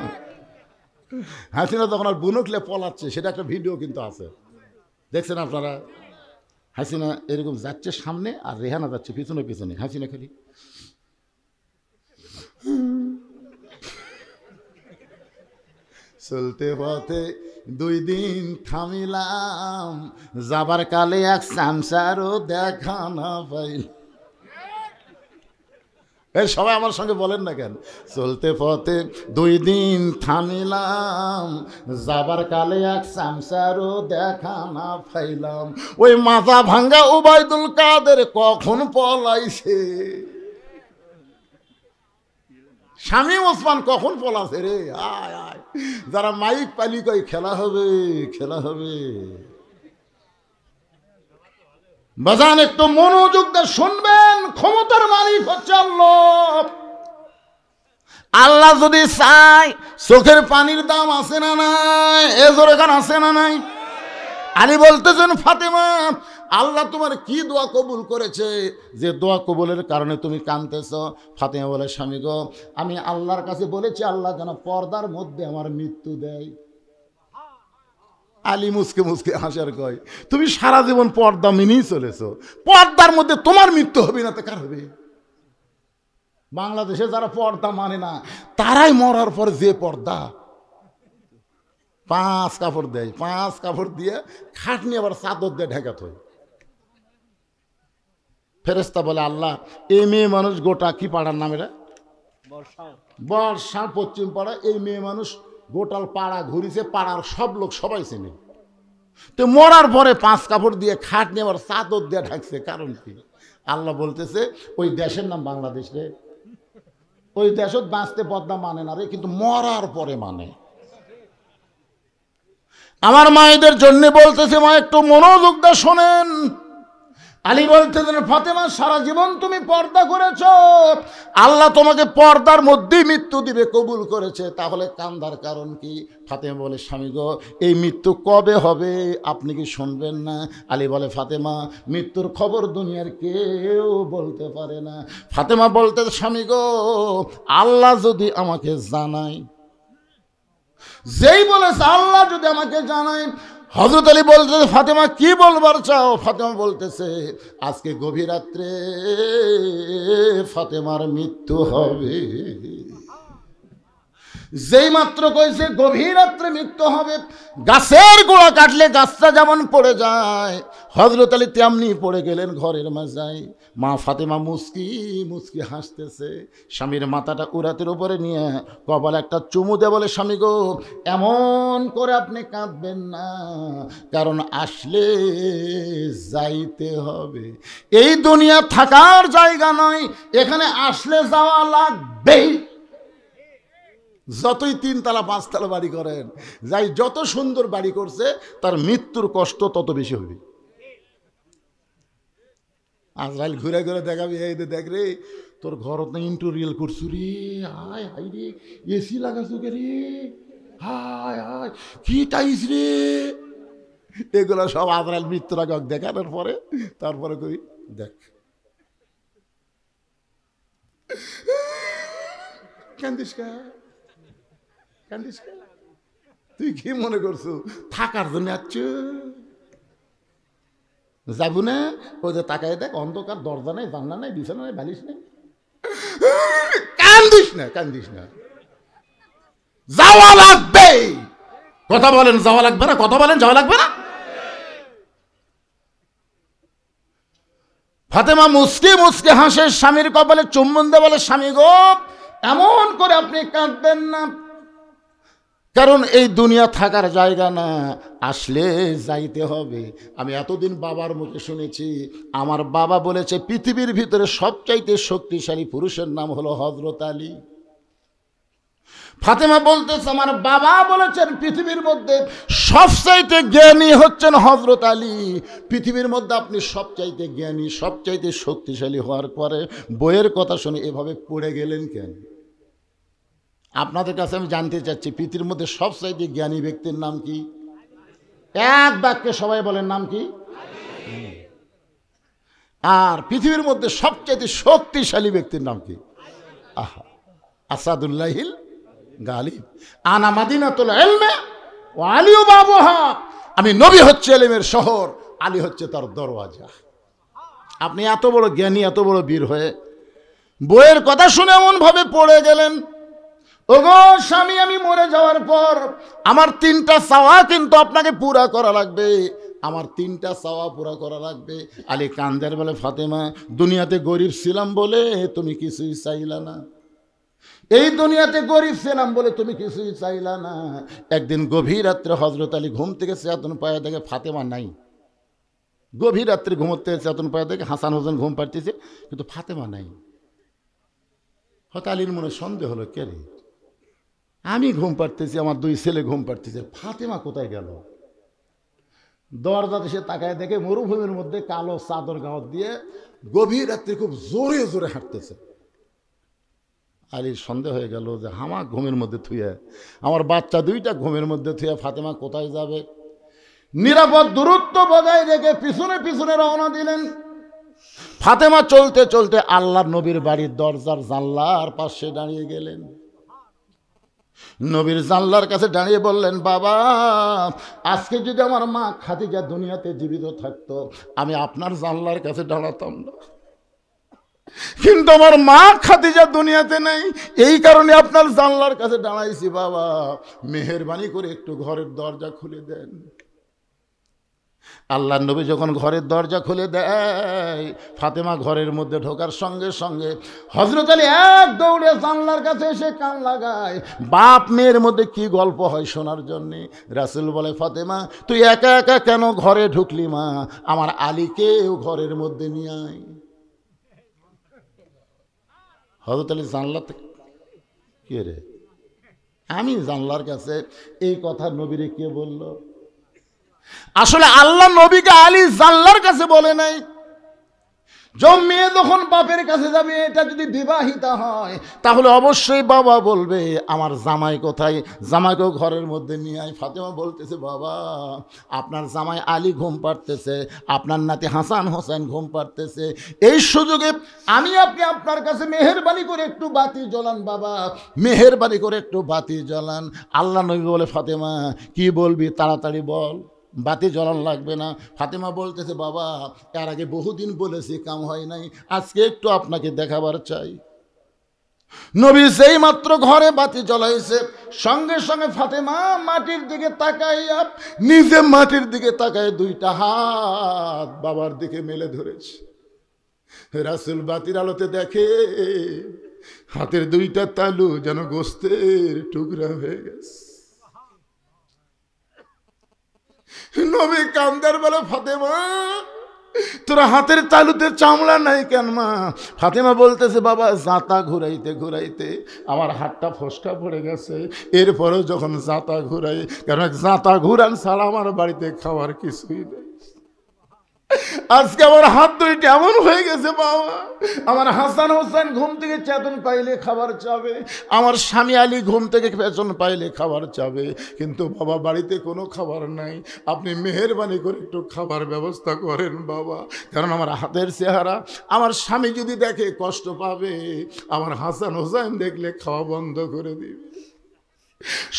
হাসিনা তখন আর বুনকলে পলাচ্ছে, সেটা একটা ভিডিও কিন্তু আছে, দেখছেন আপনারা? হাসিনা এরকম যাচ্ছে সামনে আর রেহানা যাচ্ছে পিছনে পিছনে, হাসিনা খালি চলতে পথে 2 দিন থামিলাম, যাবার কালে এক সামসারও দেখা না পাইল। এই সবাই আমার সঙ্গে বলেন না কেন? চলতে পথে 2 দিন থামিলাম, যাবার কালে এক সামসারও দেখা না পাইলাম। ওই মাথা ভাঙ্গা ওবায়দুল কাদের কখন পলাইছে, শামীম ওসমান কখন পলাছে রে? আয় আয়, যারা মাইক পালি কই খেলা হবে, খেলা হবে। বাজান একটু মনোযোগ দিয়ে শুনবেন, ক্ষমতার মালিক হচ্ছে আল্লাহ। আল্লাহ যদি চায়, চোখের পানির দাম আছে না নাই? এ জোরে গান আছে না নাই? আলী বলতেছেন, ফাতেমা আল্লাহ তোমার কি দোয়া কবুল করেছে যে দোয়া কবুলের কারণে তুমি কাঁদতেছ? ফাতেমা বলে, স্বামী গো, আমি আল্লাহর কাছে বলেছি আল্লাহ যেন পর্দার মধ্যে আমার মৃত্যু দেয়। আলী মুসকে মুসকে হাসার কয়, তুমি সারা জীবন পর্দা মেনেই চলেছ, পর্দার মধ্যে তোমার মৃত্যু হবে না তো কার হবে? বাংলাদেশে যারা পর্দা মানে না, তারাই মরার পর যে পর্দা 5 কাপড় দেয়, 5 কাপড় দিয়ে খাটনি আবার চাদর দিয়ে ঢেকা থয়। ফেরেশতা বলে, আল্লাহ এই মেয়ে মানুষ গোটা কি পাড়ার নাম এটা? বর্ষা পশ্চিম পাড়া। এই মেয়ে মানুষ গোটাল পাড়া ঘুরিছে, পাড়ার সব লোক সবাই চেনে। তো মরার পরে 5 কাপড় দিয়ে খাট নিয়ে আবার চাদর দিয়ে ঢাকছে, কারণ কি? আল্লাহ বলতেছে ওই দেশের নাম বাংলাদেশ রে, ওই দেশত বাঁচতে পর্দা মানে না রে, কিন্তু মরার পরে মানে। আমার মায়েদের জন্য বলতেছে, মা একটু মনোযোগ দিয়ে শোনেন। আলী বলতেছেন, ফাতেমা সারা জীবন তুমি পর্দা করেছ, আল্লাহ তোমাকে পর্দার মধ্যেই মৃত্যু দিবে কবুল করেছে, তাহলে কান্দার কারণ কি? ফাতেমা বলে, স্বামী গো, এই মৃত্যু কবে হবে আপনি কি শুনবেন না? আলী বলে, ফাতেমা মৃত্যুর খবর দুনিয়ার কেউ বলতে পারে না। ফাতেমা বলতে, স্বামী গো, আল্লাহ যদি আমাকে জানায়। যেই বলেছে আল্লাহ যদি আমাকে জানায়, হযরত আলী বলতেছে, ফাতেমা কি বলবার চাও? ফাতেমা বলতেছে, আজকে গভীর রাত্রে ফাতেমার মৃত্যু হবে। যেই মাত্র কইছে গভীর রাত্রে মৃত্যু হবে, গাছের গোড়া কাটলে গাছটা যেমন পড়ে যায়, হযরত আলী তেমনি পড়ে গেলেন ঘরের মাঝায়। মা ফাতেমা মুস্কি মুস্কি হাসতেছে, স্বামীর মাথাটা উরাতের উপরে নিয়ে কপালে একটা চুমু দিয়ে বলে, স্বামী গো, এমন করে আপনি কাঁদবেন না, কারণ আসলে যাইতে হবে। এই দুনিয়া থাকার জায়গা নয়, এখানে আসলে যাওয়া লাগবেই। যতই 3 তালা 5 তালা বাড়ি করেন, যাই যত সুন্দর বাড়ি করছে, তার মৃত্যুর কষ্ট তত বেশি হবে। আজরাইল ঘুরে ঘুরে দেখাবি, এই দেখ রে, তোর ঘর তো ইন্টেরিয়র করছু রে, হায় হাই রে, এসি লাগাছু কে রে, হায় হায় কি টাইস রে। এগুলো সব আজরাইল মৃত্যুর আগে দেখানোর পরে তারপরে কই দেখ। কান্দিস কা, কান্দিস কা? তুই কি মনে করছো থাকার জন্য আসছ? যাবো না? ওই যে তাকায় দেখ, অন্ধকার, দরজা নেই, জানলা নেই, বিছানা নেই, বালিশ নেই। কান্দিস না, কান্দিস না, যাওয়া লাগবে। কথা বলেন, যাওয়া লাগবে না? কথা বলেন, যাওয়া লাগবে না? ফাতেমা মুস্কি মুস্কি হাসে, স্বামীর কপালে চুম্বন দিয়ে বলে, স্বামী গো, এমন করে আপনি কাঁদবেন না, কারণ এই দুনিয়া থাকার জায়গা না, আসলে যাইতে হবে। আমি এতদিন বাবার মুখে শুনেছি, আমার বাবা বলেছে পৃথিবীর ভিতরে সবচাইতে শক্তিশালী পুরুষের নাম হলো হযরত আলী। ফাতেমা বলতেছে, আমার বাবা বলেছেন পৃথিবীর মধ্যে সবচাইতে জ্ঞানী হচ্ছেন হযরত আলী। পৃথিবীর মধ্যে আপনি সবচাইতে জ্ঞানী, সবচাইতে শক্তিশালী হওয়ার পরে বইয়ের কথা শুনে এভাবে পড়ে গেলেন কেন? আপনাদের কাছে আমি জানতে চাচ্ছি, পৃথিবীর মধ্যে সবচাইতে জ্ঞানী ব্যক্তির নাম কি? এক বাক্যে সবাই বলেন, নাম কি? আর পৃথিবীর মধ্যে সবচাইতে শক্তিশালী ব্যক্তির নাম কি? আহা, আসাদুল্লাহিল গালিব। আনা মাদিনাতুল ইলমি ওয়া আলিউ বাবুহা, আমি নবী হচ্ছে ইলমের শহর, আলী হচ্ছে তার দরওয়াজা। আপনি এত বড় জ্ঞানী, এত বড় বীর হয়ে বইয়ের কথা শুনে এমন ভাবে পড়ে গেলেন, ওগো স্বামী, আমি মরে যাওয়ার পর আমার 3টা চাওয়া কিন্তু আপনাকে পুরা করা লাগবে, আমার 3টা চাওয়া পুরা করা লাগবে। আলী কান্দের বলে, ফাতেমা, দুনিয়াতে গরিব ছিলাম বলে তুমি কিছুই চাইলা না, এই দুনিয়াতে গরিব ছিলাম বলে তুমি কিছুই চাইলা না। একদিন গভীর রাত্রে হযরত আলী ঘুম থেকে চেতন পায়ে দেখে ফাতেমা নাই। গভীর রাত্রে ঘুমোতে চেতন পায়ে দেখে হাসান হোসেন ঘুম পাড়তেছে, কিন্তু ফাতেমা নাই। হয়তো আলীর মনে সন্দেহ হলো, কে রে, আমি ঘুম পাড়তেছি, আমার 2 ছেলে ঘুম পাড়তেছে, ফাতেমা কোথায় গেল? দরজাতে সে তাকায় দেখে মরুভূমির মধ্যে কালো চাদর গাঁত দিয়ে গভীর রাত্রে খুব জোরে জোরে হাঁটতেছে। আলীর সন্দেহ হয়ে গেল যে হামা ঘুমের মধ্যে থুয়ে, আমার বাচ্চা 2টা ঘুমের মধ্যে থুয়ে ফাতেমা কোথায় যাবে। নিরাপদ দূরত্ব বজায় রেখে পিছনে পিছনে রওনা দিলেন। ফাতেমা চলতে চলতে আল্লাহর নবীর বাড়ির দরজার জানলার পাশে দাঁড়িয়ে গেলেন। নবীর জানলার কাছে দাঁড়িয়ে বললেন, বাবা, আজকে যদি আমার মা খাদিজা দুনিয়াতে জীবিত থাকতো, আমি আপনার জানলার কাছে দাঁড়াতাম না, কিন্তু আমার মা খাদিজা দুনিয়াতে নেই, এই কারণে আপনার জানলার কাছে দাঁড়াইছি। বাবা, মেহেরবানি করে একটু ঘরের দরজা খুলে দেন। আল্লাহর নবী যখন ঘরের দরজা খুলে দেয়, ফাতেমা ঘরের মধ্যে ঢোকার সঙ্গে সঙ্গে হযরত আলী এক দৌড়ে জানলার কাছে এসে কান লাগায়। বাপ মেয়ের মধ্যে কি গল্প হয় শোনার জন্যে। রাসূল বলে, ফাতেমা, তুই একা একা কেন ঘরে ঢুকলি মা? আমার আলীকেও ঘরের মধ্যে নিয়ে আয়। হযরত আলী জানলা থেকে, কে রে, আমি জানলার কাছে, এই কথা নবীরে কে বলল? আসলে আল্লাহ নবীকে আলী জানলার কাছে বলে নাই। মেয়ে যখন বাপের কাছে যাবে, এটা যদি বিবাহিতা হয়, তাহলে অবশ্যই বাবা বলবে আমার জামাই কোথায়, জামাইকেও ঘরের মধ্যে নিয়ে আয়। ফাতেমা বলতেছে, বাবা, আপনার জামাই আলী ঘুম পাড়তেছে, আপনার নাতি হাসান হোসেন ঘুম পাড়তেছে, এই সুযোগে আমি আপনি আপনার কাছে মেহেরবানি করে একটু বাতি জ্বলান বাবা, মেহেরবানি করে একটু বাতি জ্বলান। আল্লাহ নবী বলে, ফাতেমা, কি বলবি তাড়াতাড়ি বল, বাতি জ্বলান লাগবে না। ফাতেমা বলতেছে, বাবা, এর আগে বহুদিন বলেছি, কাম হয় নাই, আজকে একটু আপনাকে দেখাবার চাই। নবী সেই মাত্র ঘরে বাতি জ্বলাইছে, সঙ্গে সঙ্গে ফাতেমা মাটির দিকে তাকাইয়া, নিজে মাটির দিকে তাকায় 2টা হাত বাবার দিকে মেলে ধরেছে। রাসূল বাতির আলোতে দেখে হাতের 2টা তালু যেন গোস্তের টুকরা হয়ে গেছে। নবী কান্দার বলে, ফাতেমা, তোরা হাতের তালুতে চামড়া নাই কেন মা? ফাতেমা বলতেছে, বাবা, জাঁতা ঘুরাইতে ঘুরাইতে আমার হাতটা ফসকা পড়ে গেছে, এরপরেও যখন জাঁতা ঘুরাই, কারণ জাঁতা ঘুরান ছাড়া আমার বাড়িতে খাওয়ার কিছুই নেই। আজকে আমার হাত 2টা এমন হয়ে গেছে বাবা, আমার হাসান হোসেন ঘুম থেকে চেতন পাইলে খাবার চাবে, আমার স্বামী আলী ঘুম থেকে চেতন পাইলে খাবার চাবে, কিন্তু বাবা বাড়িতে কোনো খাবার নাই, আপনি মেহেরবানি করে একটু খাবার ব্যবস্থা করেন বাবা, কারণ আমার হাতের চেহারা আমার স্বামী যদি দেখে কষ্ট পাবে, আমার হাসান হোসেন দেখলে খাওয়া বন্ধ করে দিবে।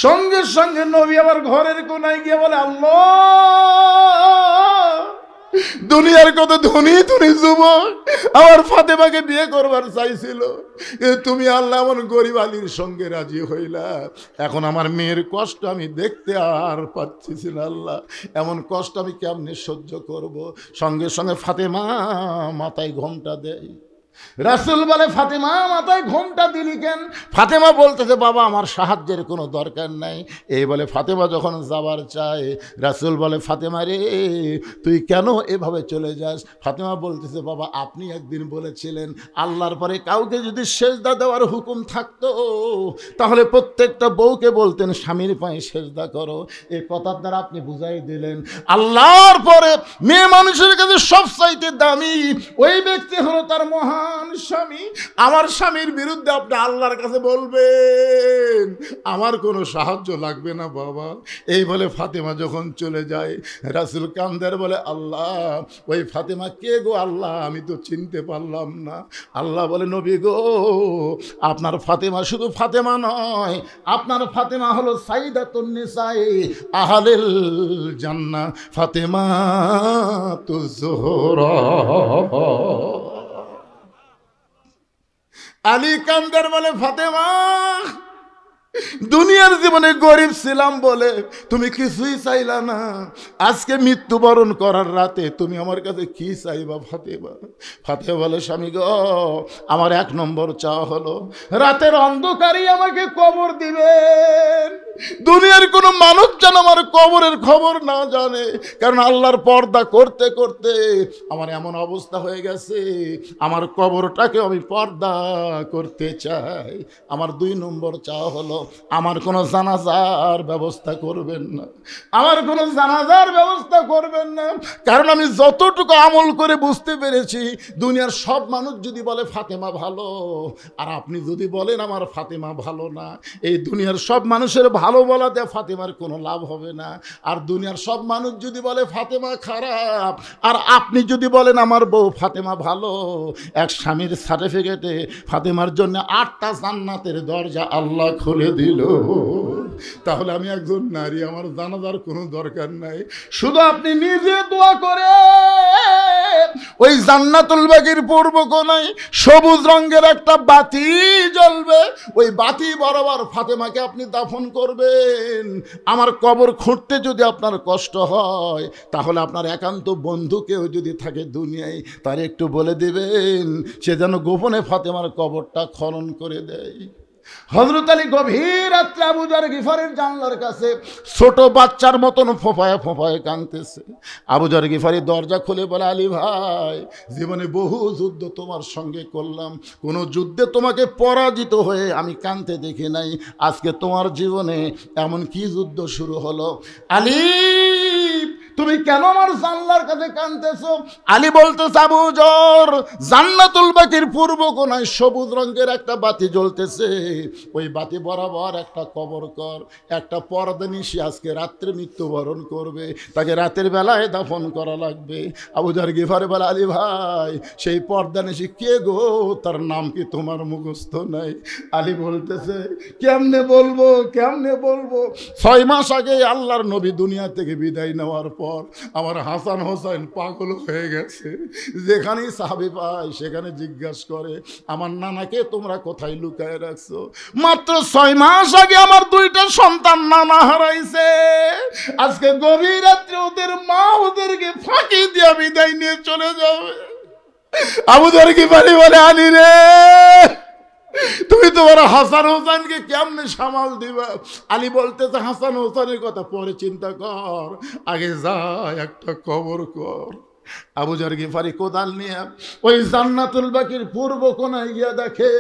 সঙ্গে সঙ্গে নবী আবার ঘরের কোনায় গিয়ে বলে, আল্লাহ, দুনিয়ার কত ধনী ধনী যুবক আমার ফাতেমাকে বিয়ে করবার চাইছিল, তুমি আল্লাহ এমন গরিব আলীর সঙ্গে রাজি হইলা, এখন আমার মেয়ের কষ্ট আমি দেখতে আর পাচ্ছি না আল্লাহ, এমন কষ্ট আমি কেমনে সহ্য করব। সঙ্গে সঙ্গে ফাতেমা মাথায় ঘোমটা দেয়। রাসূল বলে, ফাতেমা, মাথায় ঘোমটা দিলি কেন? ফাতেমা বলতেছে, বাবা, আমার সাহায্যের কোনো দরকার নাই। এই বলে ফাতেমা যখন যাবার চায়, রাসূল বলে, ফাতেমা রে, তুই কেন এভাবে চলে যাস? ফাতেমা বলতেছে, বাবা, আপনি একদিন বলেছিলেন আল্লাহর পরে কাউকে যদি সেজদা দেওয়ার হুকুম থাকতো, তাহলে প্রত্যেকটা বউকে বলতেন স্বামীর পায়ে সেজদা করো। এই কথার দ্বারা আপনি বুঝাই দিলেন আল্লাহর পরে মেয়ে মানুষের কাছে সবচাইতে দামি ওই ব্যক্তি হলো তার মহা মহান স্বামী, আমার স্বামীর বিরুদ্ধে আপনি আল্লাহর কাছে বলবেন, আমার কোনো সাহায্য লাগবে না বাবা। এই বলে ফাতেমা যখন চলে যায়, রাসূল কান্দের বলে, আল্লাহ ওই ফাতেমা কে গো আল্লাহ, আমি তো চিনতে পারলাম না। আল্লাহ বলে, নবী গো, আপনার ফাতেমা শুধু ফাতেমা নয়, আপনার ফাতেমা হলো সাইয়্যিদাতুন নিসাই আহলিল জান্নাহ, ফাতেমা তু জোহরা। আলী কান্দার বলে, ফাতেমা দুনিয়ার জীবনে গরিব ছিলাম বলে তুমি কিছুই চাইলা না, আজকে মৃত্যুবরণ করার রাতে তুমি আমার কাছে কি চাইবা ফাতেমা? ফাতেমা বলে, স্বামী গো, আমার 1 নম্বর চাওয়া হলো রাতের অন্ধকারেই আমাকে কবর দিবেন, দুনিয়ার কোনো মানুষ যেন আমার কবরের খবর না জানে, কারণ আল্লাহর পর্দা করতে করতে আমার এমন অবস্থা হয়ে গেছে, আমার কবরটাকে আমি পর্দা করতে চাই। আমার 2 নম্বর চাওয়া হলো আমার কোনো জানাজার ব্যবস্থা করবেন না, আমার কোনো জানাজার ব্যবস্থা করবেন না, কারণ আমি যতটুকু আমল করে বুঝতে পেরেছি, দুনিয়ার সব মানুষ যদি বলে ফাতেমা ভালো, আর আপনি যদি বলেন আমার ফাতেমা ভালো না, এই দুনিয়ার সব মানুষের ভালো বলাতে ফাতেমার কোনো লাভ হবে না। আর দুনিয়ার সব মানুষ যদি বলে ফাতেমা খারাপ, আর আপনি যদি বলেন আমার বউ ফাতেমা ভালো, এক স্বামীর সার্টিফিকেটে ফাতেমার জন্য 8টা জান্নাতের দরজা আল্লাহ খুলে দিল। তাহলে আমি একজন নারী, আমার জানাজার কোনো দরকার নাই, শুধু আপনি নিজে দোয়া করে ওই জান্নাতুল বাকির পূর্ব কোণায় সবুজ রঙের একটা বাতি জ্বলবে, ওই বাতি বরাবর ফাতেমাকে আপনি দাফন করবেন। আমার কবর খুঁড়তে যদি আপনার কষ্ট হয়, তাহলে আপনার একান্ত বন্ধু কেউ যদি থাকে দুনিয়ায়, তার একটু বলে দেবেন সে যেন গোপনে ফাতেমার কবরটা খনন করে দেয়। হযরত আলী গভীর রাত্রে আবু যর গিফারির জানলার কাছে ছোট বাচ্চার মতন ফোঁপায় ফোঁপায় কাঁদতেছে। আবু যর গিফারি দরজা খুলে বলে, আলী ভাই, জীবনে বহু যুদ্ধ তোমার সঙ্গে করলাম, কোনো যুদ্ধে তোমাকে পরাজিত হয়ে আমি কাঁদতে দেখি নাই, আজকে তোমার জীবনে এমন কি যুদ্ধ শুরু হলো? আলী, তুমি কেন আমার জানলার কাছে কাঁদতেছো? আলী বলতেছে, আবু যর, জান্নাতুল বাকির পূর্ব কোণায় সবুজ রঙের একটা বাতি জ্বলতেছে, ওই বাতি বরাবর একটা কবর কর, একটা পরদানিশি আজকে রাত্রে মৃত্যুবরণ করবে, তাকে রাতের বেলায় দাফন করা লাগবে। আবু যর গিফারি বলে, আলী ভাই, সেই পরদানিশি কে গো, তার নাম কি তোমার মুখস্থ নাই? আলী বলতেছে, কেমনে বলবো, কেমনে বলবো? 6 মাস আগে আল্লাহর নবী দুনিয়া থেকে বিদায় নেওয়ার পর আমার হাসান হোসেন পাগল হয়ে গেছে, যেখানেই সাহাবী পায় সেখানে জিজ্ঞাসা করে, আমার নানাকে তোমরা কোথায় লুকায় রাখছো? মাত্র 6 মাস আগে আমার 2টা সন্তান নানা হারাইছে, আজকে গভীর রাত্রে ওদের মা ওদেরকে ফাঁকি দিয়ে বিদায় নিয়ে চলে যাবে। আবু যর গিফারি বলে, আলী রে, তুমি তোমার হাসান হোসেনকে কেমনে সামাল দিবা? আলী বলতেছে, হাসান হোসেনের কথা পরে চিন্তা কর, আগে যা একটা কবর কর। আবু যর গিফারি কোদাল নিয়ে ওই জান্নাতুল বাকির পূর্ব কোণায় গিয়া দেখে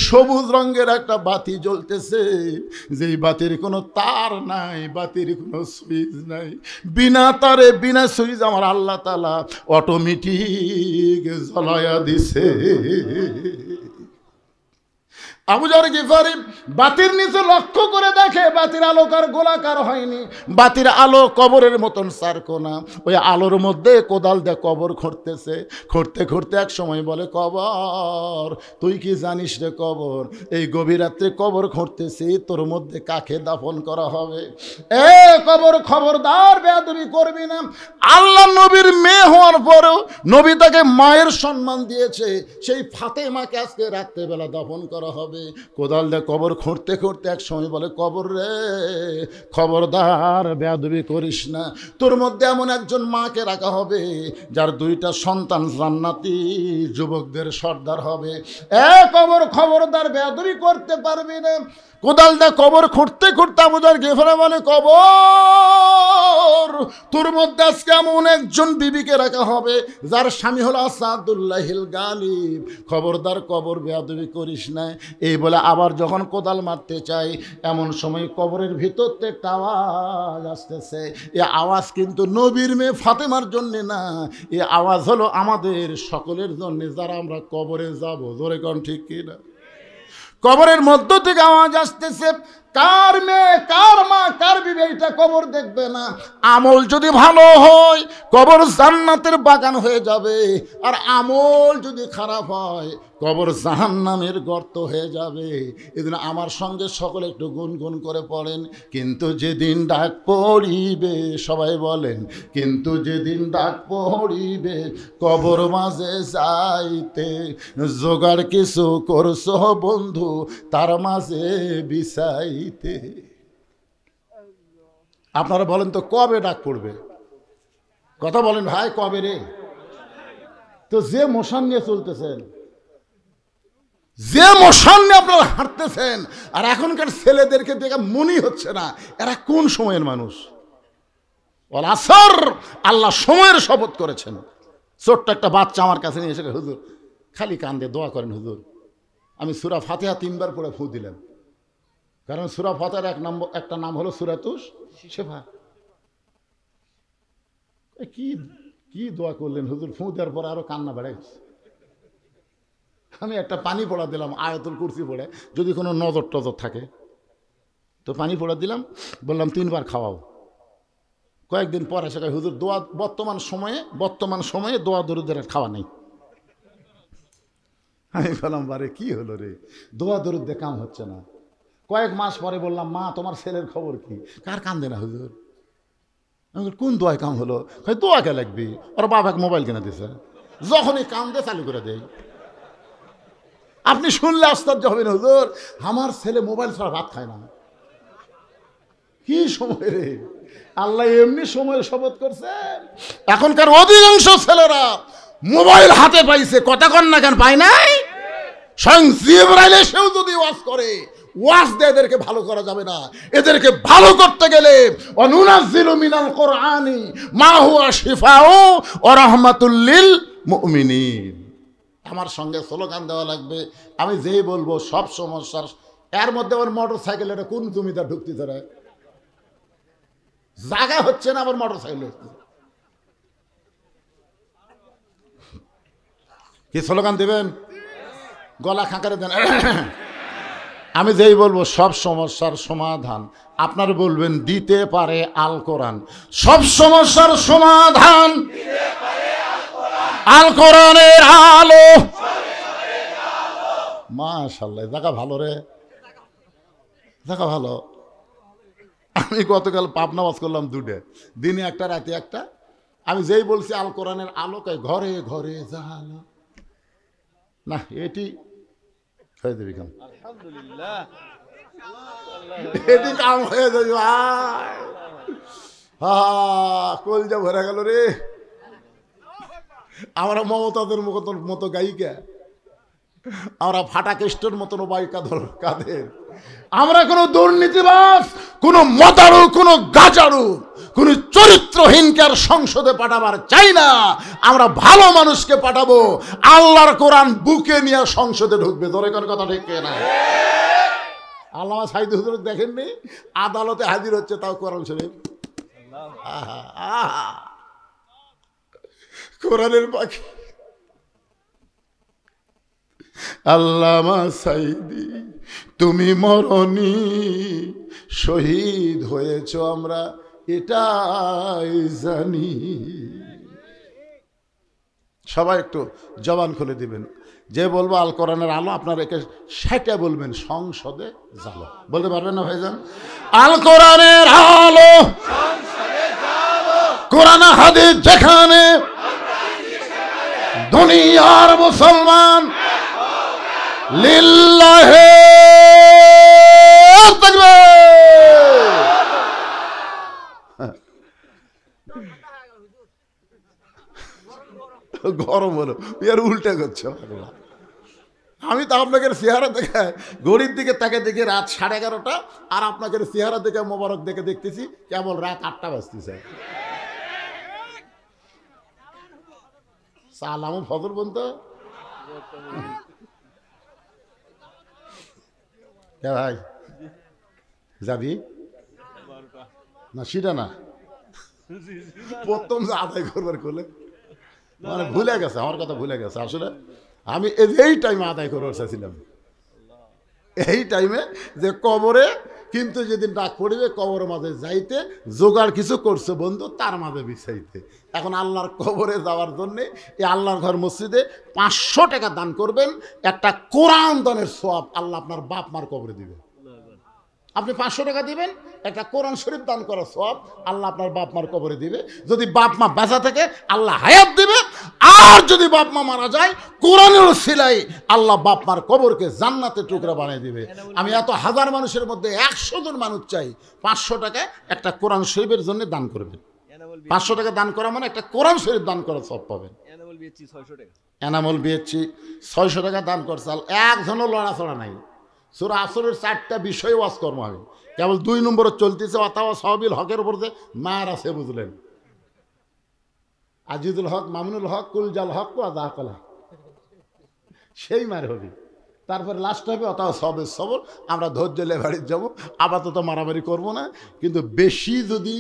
সবুজ রঙের একটা বাতি জ্বলতেছে, যেই বাতির কোনো তার নাই, বাতির কোনো সুইচ নাই, বিনা তারে বিনা সুইচ আমার আল্লাহ তাআলা অটোমেটিক জ্বলায়া দিছে। আবু যর গিফারি বাতির নিচে লক্ষ্য করে দেখে বাতির আলোকার গোলাকার হয়নি, বাতির আলো কবরের মতন চারকোনা, ওই আলোর মধ্যে কোদাল দিয়ে কবর খুঁড়তেছে, খুঁড়তে খুঁড়তে এক সময় বলে, কবর, তুই কি জানিস রে কবর, এই গভীর রাত্রে কবর খুঁড়তেছি, তোর মধ্যে কাকে দাফন করা হবে? এ কবর, খবরদার বেয়াদবি করবি না। আল্লাহ নবীর মেয়ে হওয়ার পরেও নবী তাকে মায়ের সম্মান দিয়েছে, সেই ফাতেমাকে আজকে রাত্রেবেলা দাফন করা হবে। কোদাল দিয়ে কবর খুঁড়তে খুঁড়তে এক সময় বলে, কবর রে, খবরদার বেয়াদবি করিস না, তোর মধ্যে এমন একজন মাকে রাখা হবে যার 2টা সন্তান জান্নাতি যুবকদের সর্দার হবে। এ কবর, খবরদার বেয়াদবি করতে পারবি না। কোদাল দিয়ে কবর খুঁড়তে খুঁড়তে আবু যর গিফারি বলে, কবর, তোর মধ্যে আজকে এমন একজন বিবিকে রাখা হবে যার স্বামী হলো আসাদুল্লাহিল গালিব, খবরদার কবর বেয়াদবি করিস না। এই বলে আবার যখন কোদাল মারতে চাই, এমন সময় কবরের ভিতর থেকে একটা আওয়াজ আসতেছে। এ আওয়াজ কিন্তু নবীর মেয়ে ফাতেমার জন্যে না, এ আওয়াজ হলো আমাদের সকলের জন্যে, যারা আমরা কবরে যাব। জোরে কোন ঠিক কিনা? কবরের মধ্য থেকে আওয়াজ আসতেছে, কার মেয়ে, কার মা, কার বিবি এটা কবর দেখবে না। আমল যদি ভালো হয় কবর জান্নাতের বাগান হয়ে যাবে, আর আমল যদি খারাপ হয় কবর জাহান্নামের গর্ত হয়ে যাবে। এদিন আমার সঙ্গে সকলে একটু গুনগুন করে পড়েন, কিন্তু যেদিন ডাক পড়িবে, সবাই বলেন, কিন্তু যেদিন ডাক পড়িবে কবর মাঝে যাইতে, জোগাড় কিছু করছো বন্ধু তার মাঝে বিছাইতে। আপনারা বলেন তো কবে ডাক পড়বে? কথা বলেন ভাই, কবে রে? তো যে মোশন নিয়ে চলতেছেন, যে মোশন নিয়ে আপনারা হাঁটতেছেন, আর এখনকার ছেলেদেরকে দেখে মনেই হচ্ছে না এরা কোন সময়ের মানুষ। ওয়াল আসর, আল্লাহ সময়ের শপথ করেছেন। ছোট্ট একটা বাচ্চা আমার কাছে নিয়ে এসে, হুজুর খালি কান্দে, দোয়া করেন হুজুর। আমি সূরা ফাতিহা 3 বার পড়ে ফু দিলাম, কারণ সূরা ফাতিহার একটা নাম হলো সূরাতুশ শিফা। কি কি দোয়া করলেন হুজুর? ফু দেওয়ার পরে আরো কান্না বেড়ে গেছে। আমি একটা পানি পড়া দিলাম আয়াতুল কুরসি পড়ে, যদি কোনো নজর টজর থাকে তো পানি পড়া দিলাম, বললাম 3 বার খাওয়াও। কয়েকদিন পরে এসে হুজুর দোয়া, বর্তমান সময়ে দোয়া দরুদের খাওয়া নেই। আমি বললাম বারে কি হলো রে, দোয়া দরুদ দিয়ে কাম হচ্ছে না। কয়েক মাস পরে বললাম, মা তোমার ছেলের খবর কি? কার কান্দে না হুজুর? আমি কোন দোয়ায় কাম হলো? দোয়া কে লাগবি, ওর বাবাকে মোবাইল কিনে দিছে, যখনই কান্দে চালু করে দেয়। আপনি শুনলে আশ্চর্য হবেন হুজুর, আমার ছেলে মোবাইল ছাড়া ভাত খায় না। কি সময় রে, আল্লাহ এমনি সময়ের শপথ করছে। এখনকার অধিকাংশ ছেলেরা মোবাইল হাতে পাইছে, কথা কন না কেন পায় নাই? স্বয়ং জিবরাইল এসেও যদি ওয়াজ করে, ওয়াজ দিয়ে এদেরকে ভালো করা যাবে না। এদেরকে ভালো করতে গেলে অনুনাজ্জিলু মিনাল কোরআনি মা হুয়া শিফাউ ওয়া রাহমাতুল লিল মুমিনিন। আমার সঙ্গে স্লোগান দেওয়া লাগবে। আমি যেই বলবো সব সমস্যার, এর মধ্যে আমার মোটর সাইকেল, এটা কোন জমিদার ঢুকতে ধরে জায়গা হচ্ছে না, আবার মোটর সাইকেল হচ্ছে। কি স্লোগান দেবেন? গলা খাঁকারে দেন। আমি যেই বলবো সব সমস্যার সমাধান, আপনার বলবেন দিতে পারে আল কোরআন। সব সমস্যার সমাধান আল কোরআনের আলো। মাশাআল্লাহ, জায়গা ভালো রে, জায়গা ভালো। আমি গতকাল পাবনা ওয়াজ করলাম 2টে, দিনে একটা রাতে একটা। আমি যেই বলছি আল কোরআনের আলোকে ঘরে ঘরে জালো না, এটি হয়ে যাবে কাম, এটি কাম হয়ে যাবে। কলজা ভরে গেল রে। আমরা মমতাদের মতো গায়িকা, আমরা ফাটা কেষ্টর মতন কাদের। আমরা কোনো দুর্নীতিবাজ, কোনো মতারু, কোনো গাজারু, কোনো চরিত্রহীনকে আর সংসদে পাঠাবার চাই না। আমরা ভালো মানুষকে পাঠাবো, আল্লাহর কোরআন বুকে নিয়ে সংসদে ঢুকবে। ধরে কোন কথা ঠিক না? আল্লামা সাইদ হুজুর দেখেননি, আদালতে হাজির হচ্ছে, তাও কোরআন শরীফ। কোরআনের পাখি আল্লামা সাইদি, তুমি মরনি, শহীদ হয়েছ আমরা এটাই জানি। সবাই একটু জবান খুলে দিবেন। যে বলবো আল কোরআনের আলো, আপনার একে সেটা বলবেন সংসদে জালো। বলতে পারবেন না ভাইজান? আল কোরআনের আলো, কোরআন হাদিস যেখানে, দুনিয়ার মুসলমান লিল্লাহে তাকবীর। গরম হলো, এর উল্টে করছে। আমি তো আপনাকে চেহারা দেখে, ঘড়ির দিকে তাকে দেখে রাত 11:30, আর আপনাকে চেহারা দেখে মোবারক দেখে দেখতেছি কেবল রাত 8টা বাজতেছে। সালামু ফজর বলতো কে ভাই যাবি না? সেটা না, প্রথম যে আদায় করবার করলে মানে ভুলে গেছে, আমার কথা ভুলে গেছে। আসলে আমি এই টাইমে আদায় করবার চাইছিলাম, এই টাইমে যে কবরে, কিন্তু যেদিন ডাক পড়িবে কবরের মাঝে যাইতে জোগাড় কিছু করছে বন্ধু, তার মাঝে বিছাইতে। এখন আল্লাহর কবরে যাওয়ার জন্যে এই আল্লাহর ঘর মসজিদে 500 টাকা দান করবেন, একটা কোরআন দানের সওয়াব আল্লাহ আপনার বাপ মার কবরে দিবে। আপনি 500 টাকা দিবেন, একটা কোরআন শরীফ দান করার সওয়াব আল্লাহ আপনার বাপ মার কবরে দিবে। যদি বাপ মা বাঁচা থাকে আল্লাহ হায়াত দিবে, আর যদি বাপ মা মারা যায় কোরআনের সিলাই আল্লাহ বাপ মার কবরকে জান্নাতের টুকরা বানিয়ে দিবে। আমি এত হাজার মানুষের মধ্যে 100 জন মানুষ চাই 500 টাকা একটা কোরআন শরীফের জন্য দান করবেন। 500 টাকা দান করা মানে একটা কোরআন শরীফ দান করার সওয়াব পাবেন। এনামল বিএচি 600 টাকা দান করছে, একজনও লড়াচড়া নাই। সূরা আসরের 4টা বিষয় ওয়াজ করবো আমি, কেবল 2 নম্বরে চলতেছে অথবা সহবিল হকের উপর যে মায়ের আছে, বুঝলেন? আজিজুল হক, মামুনুল হক, কুলজাল হক, আদাহকলা, সেই মার হবে। তারপরে লাস্ট হবে অথবা সবের সবর। আমরা ধৈর্য লে বাড়ির যাবো, আপাতত মারামারি করবো না, কিন্তু বেশি যদি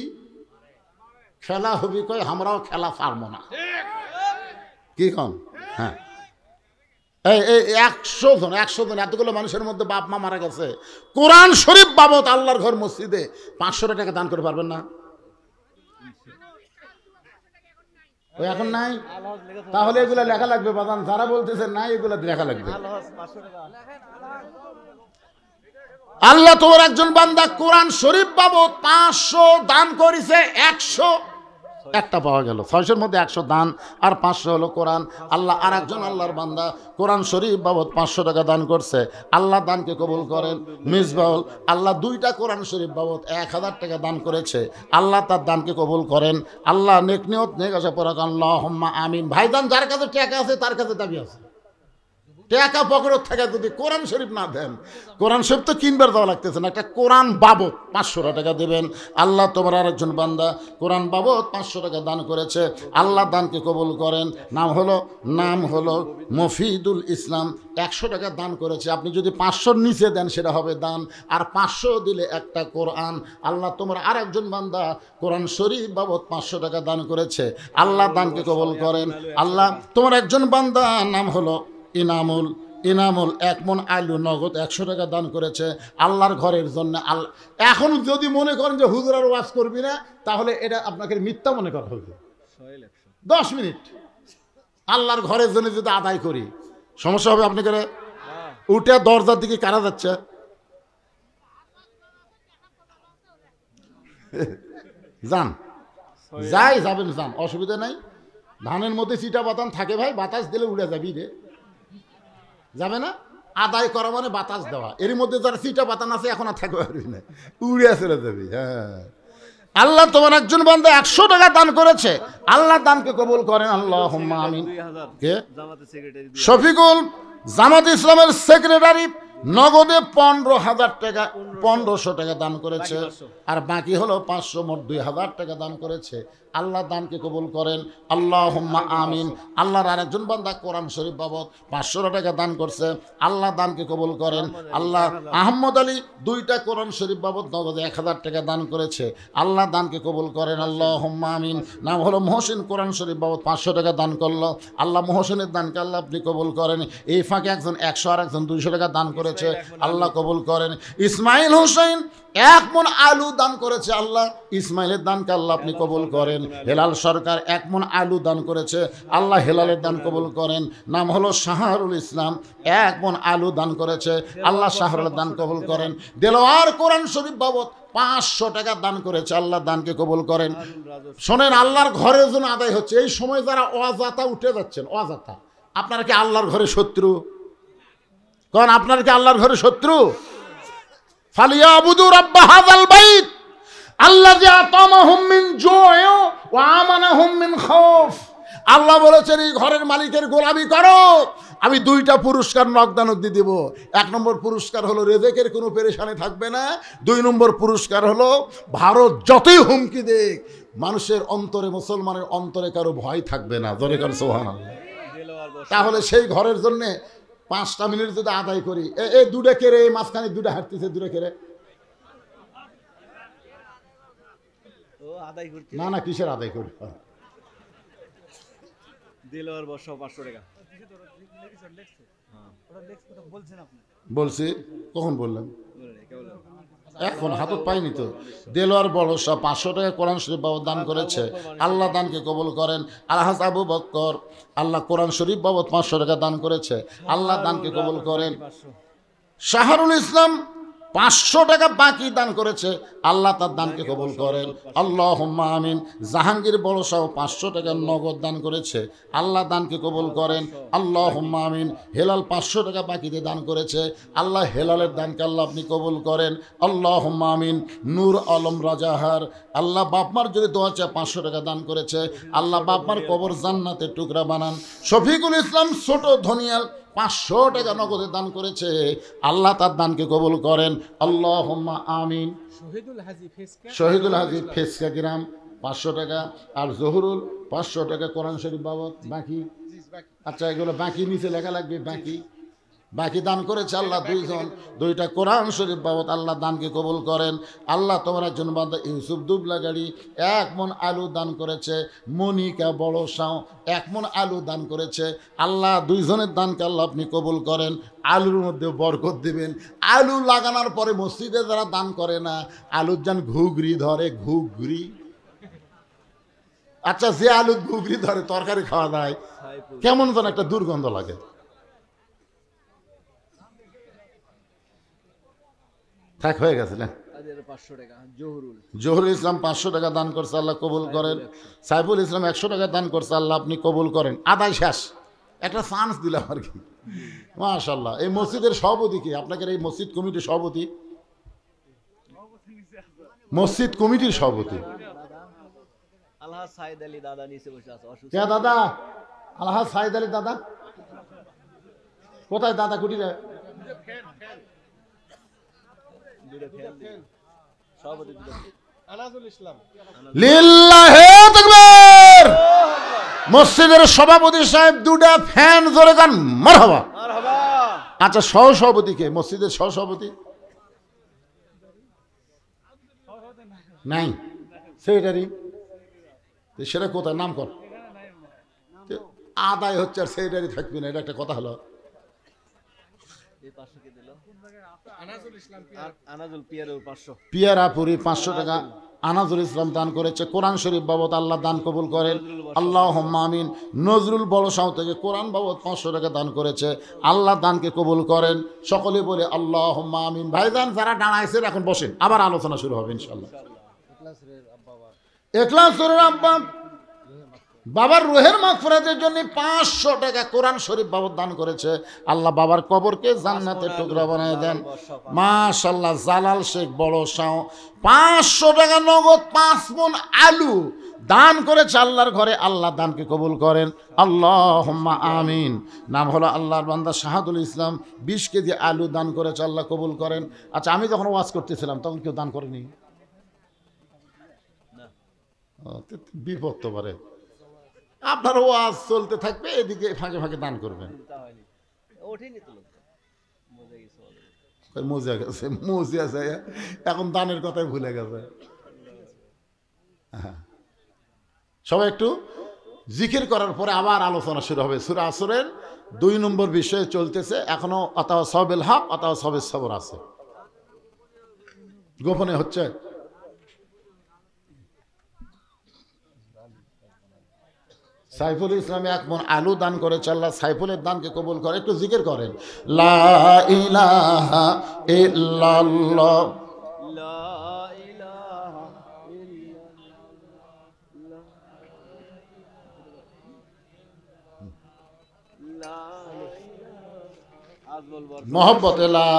খেলা হবি কয় আমরাও খেলা পারবো না, কি কন? হ্যাঁ, এই 100 জন এতগুলো মানুষের মধ্যে বাপ মা মারা গেছে, কোরআন শরীফ বাবদ আল্লাহর ঘর মসজিদে 500 টাকা দান করে পারবেন না? ওই এখন নাই, তাহলে এগুলা লেখা লাগবে বাদান। যারা বলতেছে নাই, এগুলা লেখা লাগবে। আল্লাহ তোমার একজন বান্দা কোরআন শরীফ বাবদ 500 দান করেছে, 100 একটা পাওয়া গেল। 600-এর মধ্যে 100 দান আর 500 হলো কোরআন। আল্লাহ আর একজন আল্লাহর বান্দা কোরআন শরীফ বাবদ 500 টাকা দান করছে, আল্লাহ দানকে কবুল করেন। মিসবাউল আল্লাহ 2টা কোরআন শরীফ বাবদ 1000 টাকা দান করেছে, আল্লাহ তার দানকে কবুল করেন। আল্লাহ নেক নিয়ত নেক আশা পরাক, আল্লাহুম্মা আমিন। ভাইজান, যার কাছে টাকা আছে তার কাছে দাবি আছে। টাকা পকেটত থাকে, যদি কোরআন শরীফ না দেন, কোরআন শরীফ তো কিনবার দেওয়া লাগতেছে না, একটা কোরআন বাবদ 500 টাকা দেবেন। আল্লাহ তোমার আরেকজন বান্দা কোরআন বাবদ 500 টাকা দান করেছে, আল্লাহ দানকে কবুল করেন। নাম হলো মফিদুল ইসলাম, 100 টাকা দান করেছে। আপনি যদি 500-র নিচে দেন সেটা হবে দান, আর 500 দিলে একটা কোরআন। আল্লাহ তোমার আরেকজন বান্দা কোরআন শরীফ বাবদ 500 টাকা দান করেছে, আল্লাহ দানকে কবুল করেন। আল্লাহ তোমার একজন বান্দা নাম হলো ইনামুল 1 মণ আলু নগদ 100 টাকা দান করেছে, আল্লাহর ঘরের জন্য। আল্লাহ, এখন যদি মনে করেন যে হুজুরের ওয়াজ করবি না, তাহলে এটা আপনাকে মিথ্যা মনে করা হবে। 10 মিনিট আল্লাহর ঘরের জন্য যদি আদায় করি, সমস্যা হবে? আপনাকে উঠে দরজার দিকে কারা যাচ্ছে? যাবেন, অসুবিধা নাই। ধানের মধ্যে চিটা বাতান থাকে ভাই, বাতাস দিলে উড়ে যাবি রে, যাবে না? আদায় করা মানে বাতাস দেওয়া। এর মধ্যে যারা চিটা বাতান আছে এখন আর থাকবে পারবি না, উড়ে চলে যাবি। হ্যাঁ, আল্লাহ তোমার একজন বান্দা 100 টাকা দান করেছে, আল্লাহ দানকে কবুল করেন। আল্লাহুম্মা আমিন। কে? শফিকুল, জামাত ইসলামের সেক্রেটারি, নগদে 15,000 টাকা, 1500 টাকা দান করেছে, আর বাকি হলো 500, মোট 2000 টাকা দান করেছে। আল্লাহ দানকে কবুল করেন। আল্লাহুম্মা আমিন। আল্লাহর আরেকজন বান্দা কোরআন শরীফ বাবদ 500 টাকা দান করছে, আল্লাহ দানকে কবুল করেন। আল্লাহ আহমদ আলী 2টা কোরআন শরীফ বাবদ নগদে 1000 টাকা দান করেছে, আল্লাহ দানকে কবুল করেন। আল্লাহুম্মা আমিন। নাম হলো মহসিন, কোরআন শরীফ বাবদ 500 টাকা দান করলো, আল্লাহ মহসিনের দানকে আল্লাহ আপনি কবুল করেন। এই ফাঁকে একজন 100 আর একজন 200 টাকা দান করেছে, আল্লাহ কবুল করেন। ইসমাইল হোসেন 1 মণ আলু দান করেছে, আল্লাহ ইসমাইলের দানকে আল্লাহ আপনি কবুল করেন। হেলাল সরকার 1 মণ আলু দান করেছে, আল্লাহ হেলালের দান কবুল করেন। নাম হলো শাহরুল ইসলাম, 1 মণ আলু দান করেছে, আল্লাহ শাহরুলের দান কবুল করেন। দেলোয়ার কোরআন শরীফ বাবদ 500 টাকা দান করেছে, আল্লাহ দানকে কবুল করেন। শোনেন, আল্লাহর ঘরের জন্য আদায় হচ্ছে। এই সময় যারা অজাতা উঠে যাচ্ছেন, অজাতা, আপনারা কি আল্লাহর ঘরে শত্রু? কারণ আপনারা কি আল্লাহর ঘরে শত্রু? ফালিয়াবুদু রাব্ব হাযাল বাইত আল্লাযী আতামাহুম মিন জু'ইন ওয়া আমানাহুম মিন খাউফ। আল্লাহ বলেছেন এই ঘরের মালিকের গোলামি করো, আমি 2টা পুরস্কার নগদানগদি দিব। 1 নম্বর পুরস্কার হলো রেজেকের কোনো পেরেশানি থাকবে না। 2 নম্বর পুরস্কার হলো ভারত যতই হুমকি দেখ, মানুষের অন্তরে, মুসলমানের অন্তরে কারো ভয় থাকবে না। জোরে কার সুবহানাল্লাহ। তাহলে সেই ঘরের জন্যে 5টা মিনিট যদি আদায় করি, এই দুটা কেড়ে, এই মাঝখানে দুটা হাঁটতেছে, দুটা কেড়ে। না না, কিসের আদায় করি? বলছি, কখন বললাম? এখন হাতত পাইনি তো। দেলোয়ার বড় সব 500 টাকা কোরআন শরীফ বাবদ দান করেছে, আল্লাহ দানকে কবুল করেন। আলহাজ আবু বক্কর, আল্লাহ কোরআন শরীফ বাবদ 500 টাকা দান করেছে, আল্লাহ দানকে কবুল করেন। শাহরুল ইসলাম 500 টাকা বাকি দান করেছে, আল্লাহ তার দানকে কবুল করেন, আল্লাহুম্মা আমিন। জাহাঙ্গীর বড় সাহ 500 টাকা নগদ দান করেছে, আল্লাহ দানকে কবুল করেন, আল্লাহুম্মা আমিন। হেলাল 500 টাকা বাকিতে দান করেছে, আল্লাহ হেলালের দানকে আল্লাহ আপনি কবুল করেন, আল্লাহুম্মা আমিন। নূর আলম রাজাহার, আল্লাহ বাপমার যদি দোয়া চায় 500 টাকা দান করেছে, আল্লাহ বাপমার কবর জান্নাতের টুকরা বানান। শফিকুল ইসলাম ছোট ধনিয়াল 500 টাকা নগদে দান করেছে, আল্লাহ তার দানকে কবুল করেন, আল্লাহুম্মা আমিন। শহীদুল হাজি ফেসকা গ্রাম 500 টাকা, আর জহুরুল 500 টাকা কোরআন শরীফ বাবদ বাকি। আচ্ছা, এগুলো বাকি নিচে লেখা লাগবে, বাকি বাকি দান করেছে আল্লাহ দুইজন, 2টা কোরআন শরীফ বাবদ, আল্লাহ দানকে কবুল করেন। আল্লাহ তোমার একজন বান্দা ইউসুফ দুবলাগাড়ি 1 মণ আলু দান করেছে, মনিকা বড় সাও 1 মণ আলু দান করেছে, আল্লাহ দুইজনের দানকে আল্লাহ আপনি কবুল করেন, আলুর মধ্যে বরকত দিবেন। আলু লাগানোর পরে মসজিদে যারা দান করে না, আলুর যান ঘুগরি ধরে, ঘুগরি। আচ্ছা, যে আলু ঘুগরি ধরে তরকারি খাওয়া যায়, কেমন যেন একটা দুর্গন্ধ লাগে। থাক, হয়ে গেছে না? জহুরুল ইসলাম 500 টাকা দান করছে, আল্লাহ কবুল করেন। সাইফুল ইসলাম 100 টাকা দান করছে, আল্লাহ আপনি কবুল করেন। আদায় শেষ, একটা চান্স দিলাম আর কি, মাশাআল্লাহ। এই মসজিদের সভাপতি কি? আপনাকে এই মসজিদ কমিটির সভাপতি, মসজিদ কমিটির সভাপতি আলহাজ সাইদ আলী দাদা নিচে বসে আছে। কে দাদা? আলহাজ সাইদ আলী দাদা কোথায়? দাদা কুটিরে মসজিদের সভাপতি সাহেব 2টা ফ্যান জোরে গান মারহাবা। আচ্ছা, সহসভাপতি কে? মসজিদের সহসভাপতি নাই, সেক্রেটারি সেটা কোথায়? নাম কর। আদায় হচ্ছে আর সেক্রেটারি থাকবি না, এটা একটা কথা হলো। পিয়ারাপুরি 500 টাকা আনাজুল ইসলাম দান করেছে, কোরআন শরীফ বাবদ, আল্লাহ দান কবুল করেন, আল্লাহুম্মা আমিন। নজরুল বড়সাও থেকে কোরআন বাবদ 500 টাকা দান করেছে, আল্লাহ দানকে কবুল করেন। সকলে বলে আল্লাহুম্মা আমিন। ভাইজান যারা দাঁড়াইছেন এখন বসেন, আবার আলোচনা শুরু হবে ইনশাআল্লাহ। এখলাসের আব্বা বাবার রুহের মাগফিরাতের জন্য 500 টাকা কোরআন শরীফ বাবদ দান করেছে, আল্লাহ বাবার কবরকে জান্নাতের টুকরা বানিয়ে দেন, মাশাআল্লাহ। জালাল শেখ বড় সাও 500 টাকা নগদ 5 মণ আলু দান করেছে আল্লাহর ঘরে, আল্লাহ দানকে কবুল করেন, আল্লাহুম্মা আমিন। নাম হলো আল্লাহর বান্দা শাহাদুল ইসলাম 20 কেজি আলু দান করেছে, আল্লাহ কবুল করেন। আচ্ছা, আমি যখন ওয়াজ করতেছিলাম তখন কেউ দান করেনি? বিপদ তো পারে, আপনার ওয়াজ চলতে থাকবে, এদিকে ফাঁকে ফাঁকে দান করবেন। মজা গেছে, মজা আছে, এখন দানের কথাই ভুলে গেছে। সবাই একটু জিকির করার পরে আবার আলোচনা শুরু হবে। সূরা আসরের 2 নম্বর বিষয়ে চলতেছে এখনো, অথবা সবেল হক অথবা সবের সবর আছে, গোপনে হচ্ছে। সাইফুল ইসলাম 1 মণ আলু দান করেছে, আল্লাহ সাইফুলের দানকে কবুল করে। একটু জিকির করেন, লা ইলাহা ইল্লাল্লাহ, লা ইলাহা ইল্লাল্লাহ, মোহব্বতে লা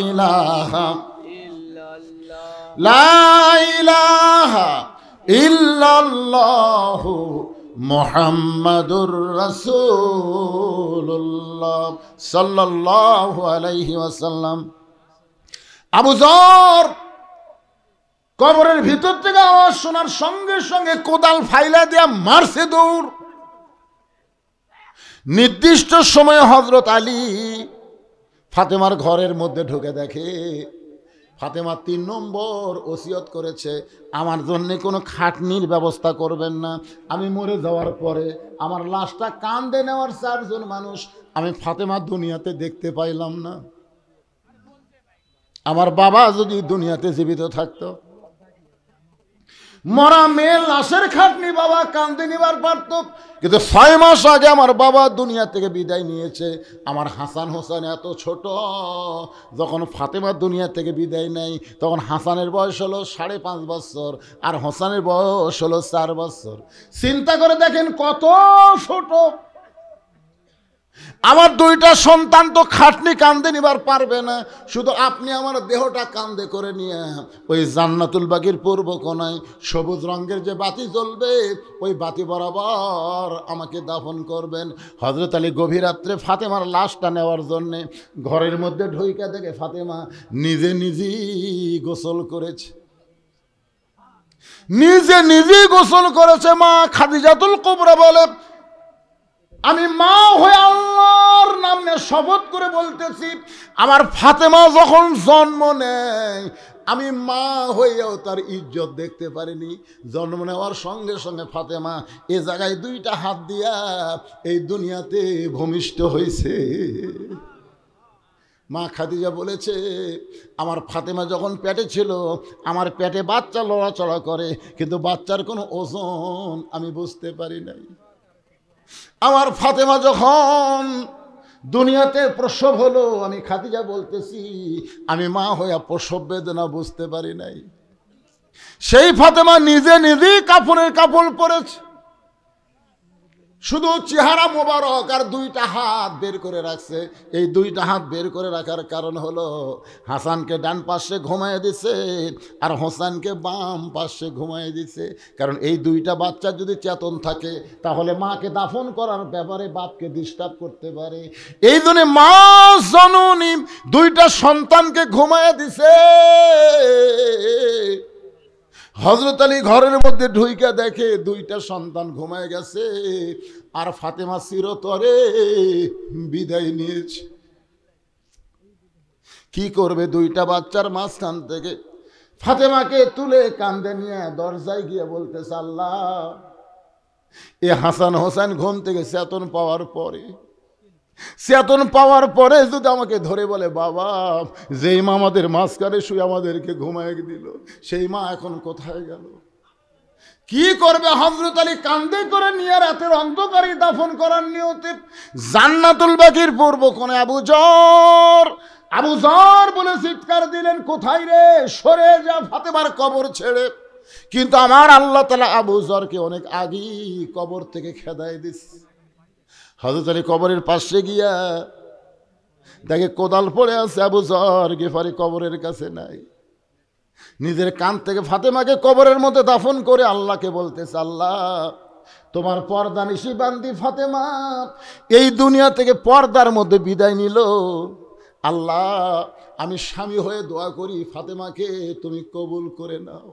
ইলাহা ইল্লাল্লাহ, লা ইলাহা ইল্লাল্লাহু মুহাম্মাদুর রাসূলুল্লাহ সাল্লাল্লাহু আলাইহি ওয়াসাল্লাম। আবু যর কবরের ভিতর থেকে আওয়াজ শোনার সঙ্গে সঙ্গে কোদাল ফাইলা দিয়া মারছে দৌড়। নির্দিষ্ট সময়ে হযরত আলী ফাতেমার ঘরের মধ্যে ঢুকে দেখে ফাতেমা 3 নম্বর ওসিয়ত করেছে, আমার জন্য কোনো খাটনির ব্যবস্থা করবেন না। আমি মরে যাওয়ার পরে আমার লাশটা কাঁধে নেওয়ার 4 জন মানুষ আমি ফাতেমা দুনিয়াতে দেখতে পাইলাম না। আমার বাবা যদি দুনিয়াতে জীবিত থাকতো, মরা মেয়ের লাশের খাটনি বাবা কাঁধে নিবার পারত, কিন্তু 6 মাস আগে আমার বাবা দুনিয়া থেকে বিদায় নিয়েছে। আমার হাসান হোসেন এত ছোট, যখন ফাতেমা দুনিয়া থেকে বিদায় নেয় তখন হাসানের বয়স হলো 5.5 বছর আর হোসেনের বয়স হলো 4 বছর। চিন্তা করে দেখেন কত ছোট। আমার 2টা সন্তান তো খাটনি কান্দে নিবার পারবে না, শুধু আপনি আমার দেহটা কান্দে করে নিয়ে ওই জান্নাতুল বাগীর পূর্ব কোণায় সবুজ রঙের যে বাতি জ্বলবে ওই বাতি বরাবর আমাকে দাফন করবেন। হযরত আলী গভীর রাত্রে ফাতেমার লাশটা নেওয়ার জন্যে ঘরের মধ্যে ঢুইকা দেখে ফাতেমা নিজে নিজেই গোসল করেছে, নিজে নিজেই গোসল করেছে। মা খাদিজাতুল কুবরা বলে, আমি মা হয়ে আল্লাহর নামে শপথ করে বলতেছি, আমার ফাতেমা যখন জন্ম নেয় আমি মা হয়েও তার ইজ্জত দেখতে পারিনি। জন্ম নেওয়ার সঙ্গে সঙ্গে ফাতেমা এ জায়গায় 2টা হাত দিয়া এই দুনিয়াতে ভূমিষ্ঠ হয়েছে। মা খাদিজা বলেছে, আমার ফাতেমা যখন পেটে ছিল আমার পেটে বাচ্চা লড়াচড়া করে, কিন্তু বাচ্চার কোনো ওজন আমি বুঝতে পারি নাই। আমার ফাতেমা যখন দুনিয়াতে প্রসব হলো আমি খাদিজা বলতেছি আমি মা হইয়া প্রসব বেদনা বুঝতে পারি নাই। সেই ফাতেমা নিজে নিজেই কাপড়ের কাপড় পরেছে, শুধু চেহারা মোবারক আর 2টা হাত বের করে রাখছে। এই 2টা হাত বের করে রাখার কারণ হলো হাসানকে ডান পাশে ঘুমায় দিছে আর হোসেনকে বাম পাশে ঘুমায় দিছে, কারণ এই 2টা বাচ্চা যদি চেতন থাকে তাহলে মাকে দাফন করার ব্যাপারে বাপকে ডিস্টার্ব করতে পারে। এই জন্য মা জননী 2টা সন্তানকে ঘুমায় দিছে। হযরত আলী ঘরের মধ্যে ঢুইকা দেখে 2টা সন্তান ঘুমায় গেছে আর ফাতেমা চিরতরে বিদায় নিয়েছে। কি করবে? 2টা বাচ্চার মাঝখান থেকে ফাতেমাকে তুলে কাঁধে নিয়ে দরজায় গিয়ে বলতেছে, আল্লাহ এ হাসান হোসেন ঘুম থেকে চেতন পাওয়ার পরে যদি আমাকে ধরে বলে, বাবা যেই মা আমাদের মাঝখানে শুয়ে আমাদেরকে ঘুমায় দিল সেই মা এখন কোথায় গেল? কি করবে? হযরত আলী কাঁধে করে নিয়ে রাতের অন্ধকারে দাফন করার নিয়তে জান্নাতুল বাগীর পূর্ব কোণে আবু জর বলে চিৎকার দিলেন, কোথায় রে? সরে যা ফাতেমার কবর ছেড়ে। কিন্তু আমার আল্লাহ তাআলা আবু জরকে অনেক আগেই কবর থেকে খেদায় দিচ্ছে। হযরত আলী কবরের পাশে গিয়া দেখে কোদাল পড়ে আছে, আবু জর গিফারি কবরের কাছে নাই। নিজের কান থেকে ফাতেমাকে কবরের মধ্যে দাফন করে আল্লাহকে বলতেছে, আল্লাহ তোমার পর্দা নিশি বান্দি ফাতেমা এই দুনিয়া থেকে পর্দার মধ্যে বিদায় নিল। আল্লাহ আমি স্বামী হয়ে দোয়া করি ফাতেমাকে তুমি কবুল করে নাও।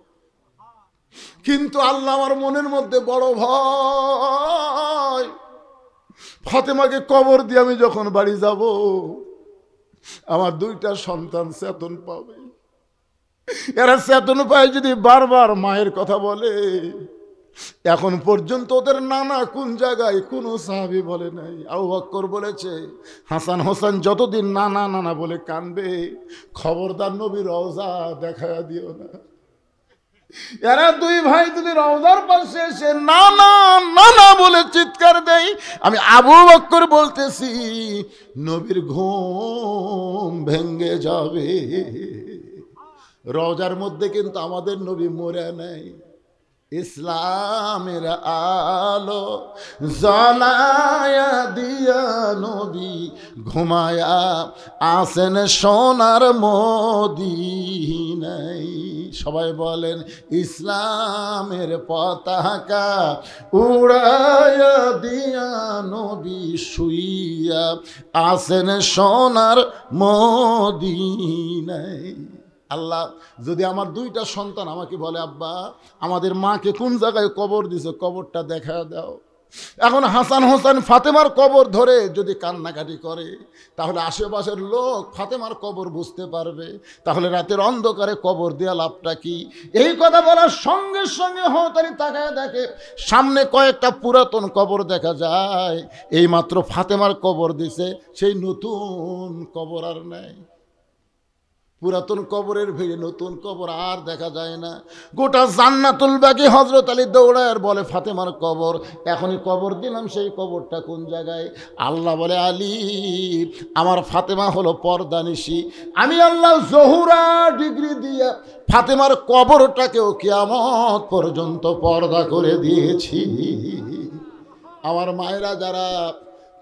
কিন্তু আল্লাহ আমার মনের মধ্যে বড় ভয়, ফাতেমাকে কবর দিয়ে আমি যখন বাড়ি যাব আমার 2টা সন্তান চেতন পাবে। এরা চেতন পায় যদি বারবার মায়ের কথা বলে। এখন পর্যন্ত ওদের নানা কোন জায়গায় কোনো সাহাবী বলে নাই। আবু বকর বলেছে, হাসান হোসেন যতদিন নানা নানা বলে কানবে খবরদার নবীর রওজা দেখায়া দিও না। এরা 2 ভাই যদি রওজার পাশে এসে নানা নানা বলে চিৎকার দেয়, আমি আবু বকর বলতেছি নবীর ঘুম ভেঙ্গে যাবে। রওজার মধ্যে কিন্তু আমাদের নবী মরে নাই। ইসলামের আলো জ্বালায়া দিয়া নবী ঘুমায়া আসেন সোনার মদিনায়। সবাই বলেন ইসলামের পতাকা উড়ায়া দিয়া নবী শুইয়া আসেন সোনার মদিনায়। আল্লাহ যদি আমার 2টা সন্তান আমাকে বলে, আব্বা আমাদের মাকে কোন জায়গায় কবর দিছো কবরটা দেখা দাও, এখন হাসান হোসেন ফাতেমার কবর ধরে যদি কান্নাকাটি করে তাহলে আশেপাশের লোক ফাতেমার কবর বুঝতে পারবে, তাহলে রাতের অন্ধকারে কবর দেওয়া লাভটা কি? এই কথা বলার সঙ্গে সঙ্গে হতালি তাকায় দেখে সামনে কয়েকটা পুরাতন কবর দেখা যায়। এই মাত্র ফাতেমার কবর দিছে, সেই নতুন কবর আর নেই। পুরাতন কবরের ভিড়ে নতুন কবর আর দেখা যায় না। গোটা জান্নাতুল বাকি হযরত আলী দৌড়ায় আর বলে ফাতেমার কবর, এখনই কবর দিলাম, সেই কবরটা কোন জায়গায়? আল্লাহ বলে আলী, আমার ফাতেমা হলো পর্দানিশী, আমি আল্লাহ জহুরা ডিগ্রি দিয়ে ফাতেমার কবরটাকেও কিয়ামত পর্যন্ত পর্দা করে দিয়েছি। আমার মায়েরা যারা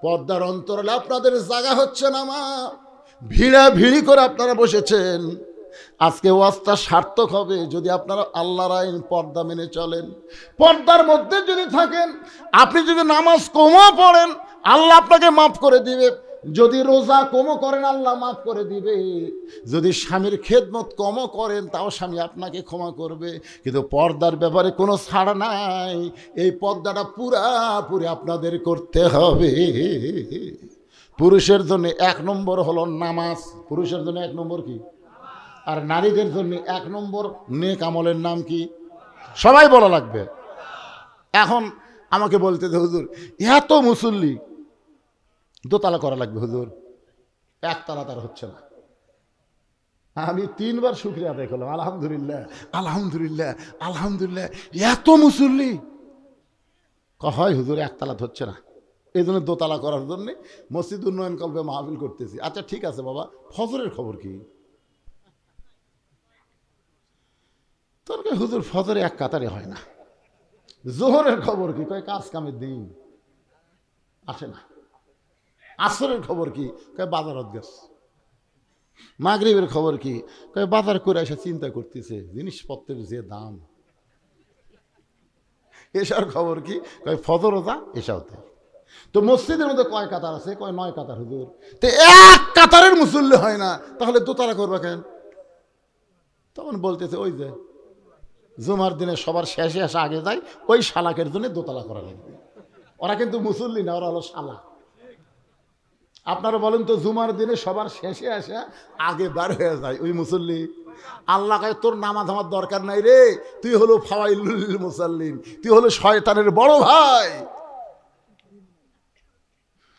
পর্দার অন্তরালে আপনাদের জায়গা হচ্ছে না মা, ভিড়া ভিড়ি করে আপনারা বসেছেন, আজকে ওয়াজটা সার্থক হবে যদি আপনারা আল্লাহর আইন পর্দা মেনে চলেন। পর্দার মধ্যে যদি থাকেন, আপনি যদি নামাজ কমও পড়েন আল্লাহ আপনাকে মাফ করে দিবে, যদি রোজা কমও করেন আল্লাহ মাফ করে দিবে, যদি স্বামীর খেদমত কমও করেন তাও স্বামী আপনাকে ক্ষমা করবে। কিন্তু পর্দার ব্যাপারে কোনো ছাড় নাই, এই পর্দাটা পুরাপুরি আপনাদের করতে হবে। পুরুষের জন্য 1 নম্বর হলো নামাজ, পুরুষের জন্য 1 নম্বর কি? আর নারীদের জন্য 1 নম্বর নেক আমলের নাম কি? সবাই বলা লাগবে। এখন আমাকে বলতে দে হুজুর, এত মুসল্লি দোতলা করা লাগবে হুজুর, 1 তালা তার হচ্ছে না। আমি 3 বার শুকরিয়া আদায় করলাম, আলহামদুলিল্লাহ আলহামদুলিল্লাহ আলহামদুলিল্লাহ, এত মুসল্লি। হয় হুজুর 1 তালা হচ্ছে না, এই জন্য দোতলা করার জন্যে মসজিদ উন্নয়ন কল্পে মাহফিল করতেছি। আচ্ছা ঠিক আছে বাবা, ফজরের খবর কি? তোর হুজুর ফজরে 1 কাতারে হয় না। জোহরের খবর কি? কয় কাজ কামের দিন আসে না। আসরের খবর কি? কয় বাজারত গেছে। মাগরিবের খবর কি? কয় বাজার করে এসে চিন্তা করতেছে জিনিসপত্রের যে দাম। এশার খবর কি? কয় ফজর যা এশাও তাই। তো মসজিদের মধ্যে কয় কাতার আছে? কয় 9 কাতার হুজুর। তো 1 কাতারের মুসল্লি হয় না, তাহলে দোতলা করবে কেন? তখন বলতেছে ওই যে জুমার দিনে সবার শেষে আসা আগে যায়, ওই শালাকের জন্য দোতলা করা লাগবে। ওরা কিন্তু মুসল্লি না, ওরা হলো শালা। আপনারা বলেন তো, জুমার দিনে সবার শেষে আসা আগে বার হয়ে যায় ওই মুসল্লি? আল্লাহ কয় তোর নামাজ আমার দরকার নাই রে, তুই হলো ফাওয়াইলুল মুসাল্লিন, তুই হলো শয়তানের বড় ভাই।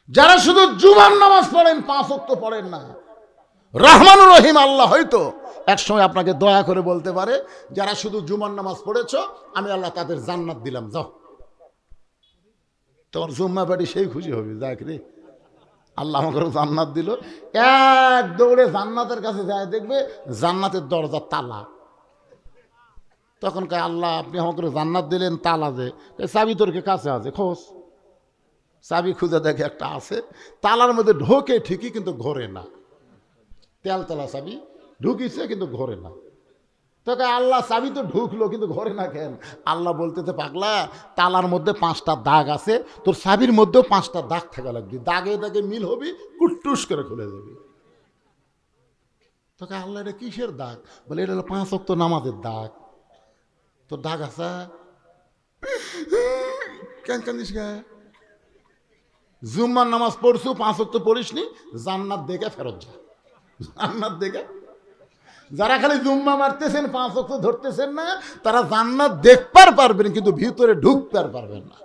যারা শুধু জুমার নামাজ পড়েন, 5 ওয়াক্ত পড়েন না, রহমানুর রহিম আল্লাহ হয়তো একসময় আপনাকে দয়া করে বলতে পারে, যারা শুধু জুমার নামাজ পড়েছ আমি আল্লাহ তাদের জান্নাত দিলাম, যাও। তোমার জুম্মা বাড়ি সেই খুশি হবে, যাক রে আল্লাহ আমাকে জান্নাত দিল। 1 দৌড়ে জান্নাতের কাছে যায়, দেখবে জান্নাতের দরজা তালা। তখন কয় আল্লাহ আপনি আমাকে জান্নাত দিলেন, তালা যে চাবি তোর কাছে আছে, খোঁজ। চাবি খুঁজে দেখে একটা আছে, তালার মধ্যে ঢোকে ঠিকই কিন্তু ঘোরে না, তেলতলা চাবি ঢুকিছে কিন্তু ঘোরে না। তোকে আল্লাহ চাবি তো ঢুকলো কিন্তু ঘরে না কেন? আল্লাহ বলতেছে পাগলা, তালার মধ্যে 5টা দাগ আছে, তোর চাবির মধ্যেও 5টা দাগ থাকা লাগবে, দাগে দাগে মিল হবি, কুট্টুস করে খুলে যাবি। তোকে আল্লাহ এটা কিসের দাগ? বলে এটা হলো 5 ওয়াক্ত নামাজের দাগ। তোর দাগ আছে কেন কান্দিস গা? জুম্মার নামাজ পড়ছু, 5 ওয়াক্ত পড়িসনি, জান্নাত দেখে ফেরত যা, জান্নাত দেখে। যারা খালি জুম্মা মারতেছেন, 5 ওয়াক্ত ধরতেছেন না, তারা জান্নাত দেখতে পারবেন কিন্তু ভিতরে ঢুকতে পারবেন না।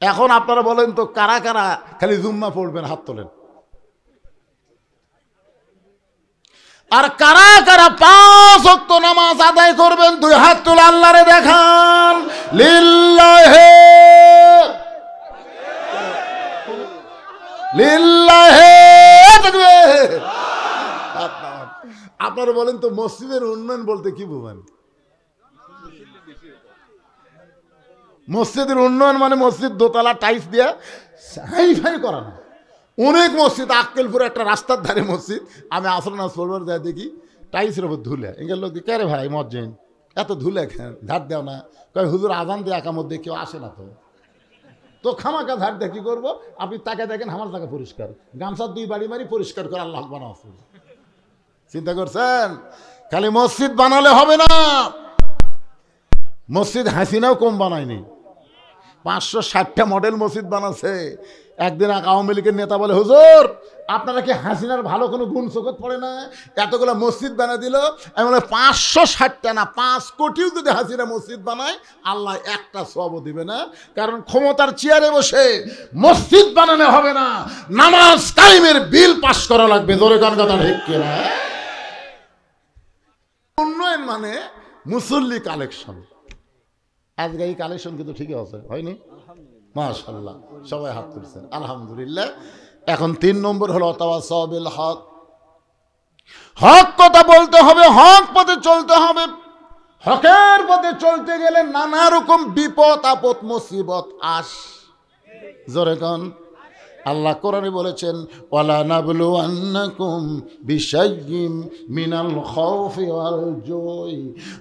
এখন আপনারা বলেন তো, কারা কারা খালি জুম্মা পড়বেন? হাত তোলেন। আর কারা কারা 5 ওয়াক্ত নামাজ আদায় করবেন? 2 হাত তুলে আল্লাহরে দেখান, লিল্লাহি লিল্লাহি তাকবীর। আপনারা বলেন তো, মসজিদের উন্নয়ন বলতে কি বুঝেন? মসজিদের উন্নয়ন মানে মসজিদ দোতলা টাইলস দিয়ে হাইফাই করা না। অনেক মসজিদ, আক্কেলপুরে একটা রাস্তার ধারে মসজিদ, আমি আসর নামাজ পড়বার যাই দেখি টাইলসের উপর ধুলে। এগুলো লোক কে রে ভাই মসজিদ এত ধুলে ধার দেও না? কয় হুজুর আজান দিয়ে একা মধ্যে কেউ আসে না, তো খামাকা ধার দিয়ে কি করবো? আপনি তাকে দেখেন আমার জায়গা পরিষ্কার, গামছার 2 বাড়ি মারি পরিষ্কার করে আল্লাহ বানাও। চিন্তা করছেন? খালি মসজিদ বানালে হবে না, মসজিদ হাসিনাও কম বানায়নি। 560টা মডেল মসজিদ বানাচ্ছে। একদিন আওয়ামী লীগের নেতা বলে, হুজুর আপনারা কি হাসিনার ভালো কোনো গুণ চোখত পড়ে না? এতগুলো মসজিদ বানিয়ে দিল। আমি বলে 560টা না 5 কোটিও যদি হাসিনা মসজিদ বানায় আল্লাহ একটা সওয়াবও দিবে না। কারণ ক্ষমতার চেয়ারে বসে মসজিদ বানানো হবে না, নামাজ কায়েমের বিল পাস করা লাগবে। জোরে গান কথা ঠিক কিনা? উন্নয়ন মানে মুসল্লি কালেকশন। আজকে এই কালেকশন কিন্তু ঠিকই আছে, হয়নি? মাশাআল্লাহ, সবাই হাত তুলছেন, আলহামদুলিল্লাহ। এখন 3 নম্বর হলো তাওয়াসাউ বিল হক। হক কথা বলতে হবে, হক পথে চলতে হবে। হকের পথে চলতে গেলে নানা রকম বিপদ আপদ মুসিবত জোরে কোন আল্লাহ কোরআনে বলেছেন, ওয়ালা নাবলুয়ান্নাকুম বিশাইয়্যিম মিনাল খাউফি ওয়াল জুই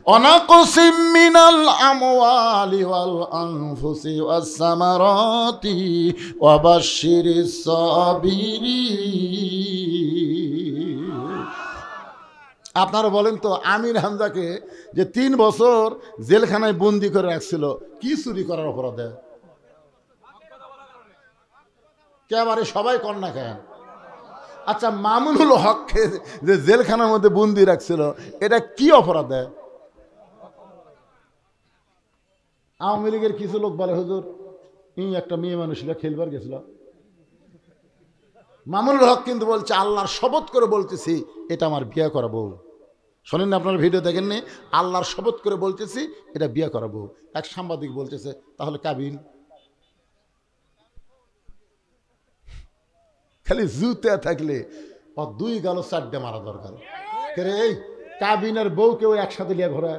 ওয়া নাকসিম মিনাল আমওয়ালি ওয়াল আনফুসি ওয়াস সামারাতি ওয়া বাশশিরিস সাবিরিন। আপনারা বলেন তো, আমির হামজাকে যে 3 বছর জেলখানায় বন্দি করে রাখছিল, কি চুরি করার অপরাধে? একেবারে সবাই কন্যা কেন? আচ্ছা, মামুনুল হককে যে জেলখানার মধ্যে বন্দি রাখছিল, এটা কি অপরাধে? আওয়ামী লীগের কিছু লোক বলে, হুজুর একটা মেয়ে মানুষরা খেলবার গেছিল। মামুনুল হক কিন্তু বলছে, আল্লাহর শপথ করে বলতেছি এটা আমার বিয়ে করা বউ। শোনেন না, আপনারা ভিডিও দেখেননি? আল্লাহর শপথ করে বলতেছি এটা বিয়ে করা বউ। এক সাংবাদিক বলতেছে, তাহলে কাবিন? খালি জুতে থাকলে 2 গাল 4টে মারা দরকার। এই কাবিনের বউ কেউ একসাথে লিয়ে ঘোরে?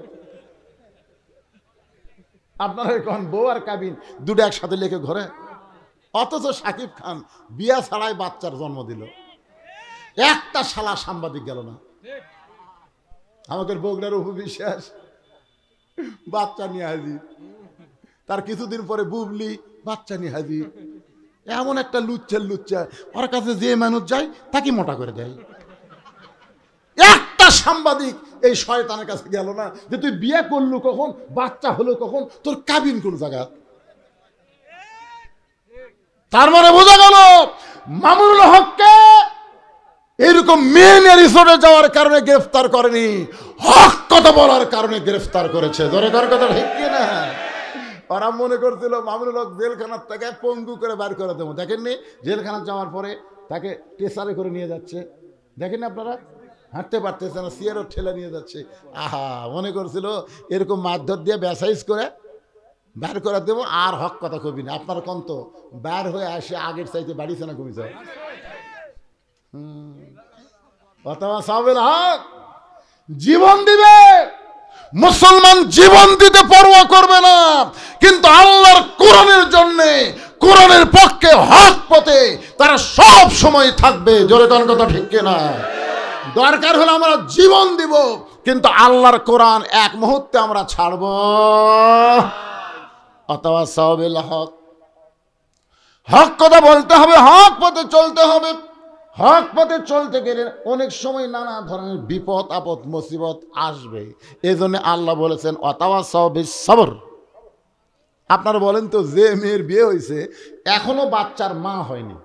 আপনারা কখন বউ আর কাবিন দুটো একসাথে লেখে ঘরে? অথচ শাকিব খান বিয়া ছাড়াই বাচ্চার জন্ম দিল, একটা শালা সাংবাদিক গেল না। আমাদের বগুড়ার উপবিশ্বাস বাচ্চা নিয়ে হাজির, তার কিছুদিন পরে বুবলি বাচ্চা নিয়ে হাজির। এমন একটা লুচ্চা ওর কাছে যে মানুষ যায় তাকে মোটা করে দেয়। একটা সাংবাদিক এই শয়তানের কাছে গেল না যে তুই বিয়ে করলু কখন, বাচ্চা হলো কখন, তোর কাবিন কোন জায়গা? তার মানে বোঝা গেল মামুনুল হককে এরকম মেন রিসোর্টে যাওয়ার কারণে গ্রেফতার করেনি, হক কথা বলার কারণে গ্রেফতার করেছে। দরকার কথা ঠিক না? ওরা মনে করছিল মামুনুল হক জেলখানার থেকে পঙ্গু করে বার করে দেবো। দেখেননি জেলখানা যাওয়ার পরে তাকে টেসারে করে নিয়ে যাচ্ছে, দেখেননি আপনারা? হাঁটতে পারতেছে না, সিয়ারও ঠেলে নিয়ে যাচ্ছে। আহা, মনে করছিল এরকম মারধর দিয়ে ব্যাসাইজ করে বার করে দেবো, আর হক কথা কবি না। আপনার কন্ত বার হয়ে আসে আগের চাইতে বাড়িছে না কমিছে? অথবা সাবেল হক জীবন দিবে, মুসলমান জীবন দিতে পরোয়া করবে না, কিন্তু আল্লাহর কোরআনের জন্যে, কোরআনের পক্ষে, হক পথে তারা সব সময় থাকবে। জোরে কোন কথা ঠিক কিনা? দরকার হলে আমরা জীবন দিব, কিন্তু আল্লাহর কোরআন এক মুহূর্তে আমরা ছাড়ব। অথবা সাবেল হক, হক কথা বলতে হবে, হক পথে চলতে হবে। হক পথে চলতে গেলে অনেক সময় নানা ধরনের বিপদ আপদ মুসিবত আসবে। এই জন্য আল্লাহ বলেছেন ওয়াতাওয়াসাউ বিস সবর। আপনারা বলেন তো, যে মেয়ের বিয়ে হয়েছে এখনো বাচ্চার মা হয়নি,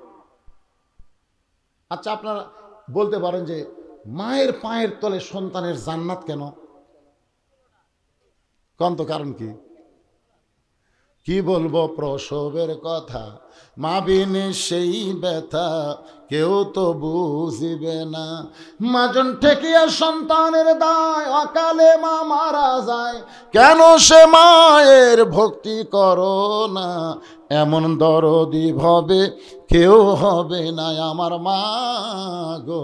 আচ্ছা আপনারা বলতে পারেন যে মায়ের পায়ের তলে সন্তানের জান্নাত কেন? কোন তো কারণ কি? কি বলবো প্রসবের কথা, মা বিনে সেই ব্যথা কেউ তো বুঝিবে না। মাজন ঠেকিয়া সন্তানের দায়, অকালে মা মারা যায়, কেন সে মায়ের ভক্তি করো না? এমন দরদি ভবে কেউ হবে না আমার মা গো।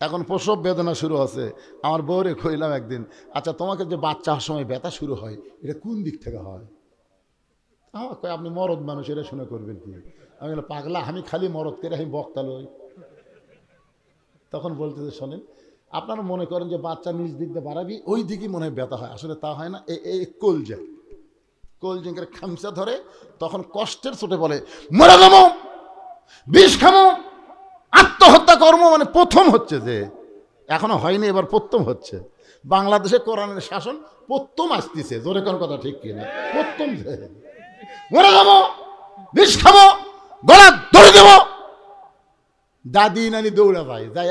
এখন প্রসব বেদনা শুরু আছে। আমার বউরে কইলাম একদিন, আচ্ছা তোমাকে যে বাচ্চা হওয়ার সময় ব্যথা শুরু হয় এটা কোন দিক থেকে হয়? আমার কয় আপনি মরদ মানুষ, এটা শুনে করবেন কি? আমি বললাম পাগলা, আমি খালি মরদ করে আমি বক্তা লই। তখন বলতেছে শোনেন, আপনারা মনে করেন যে বাচ্চা নিজ দিক দিয়ে বাড়াবি, ওই দিকই মনে হয় ব্যথা হয়, আসলে তা হয় না। এই কোলজেঙ্কের খামচা ধরে তখন কষ্টের চোটে বলে মরে যাবো, বিষ খামো, আত্মহত্যা কর্ম। মানে প্রথম হচ্ছে যে, এখনো হয়নি, এবার প্রথম হচ্ছে। বাংলাদেশে কোরআনের শাসন প্রথম আসতেছে, জোরে কোন কথা ঠিক কিনা? প্রথম মরে যাবো, বিষ খাবো, গলা ধরে দেবো। দাদি নানি দৌড়া যায়, যাই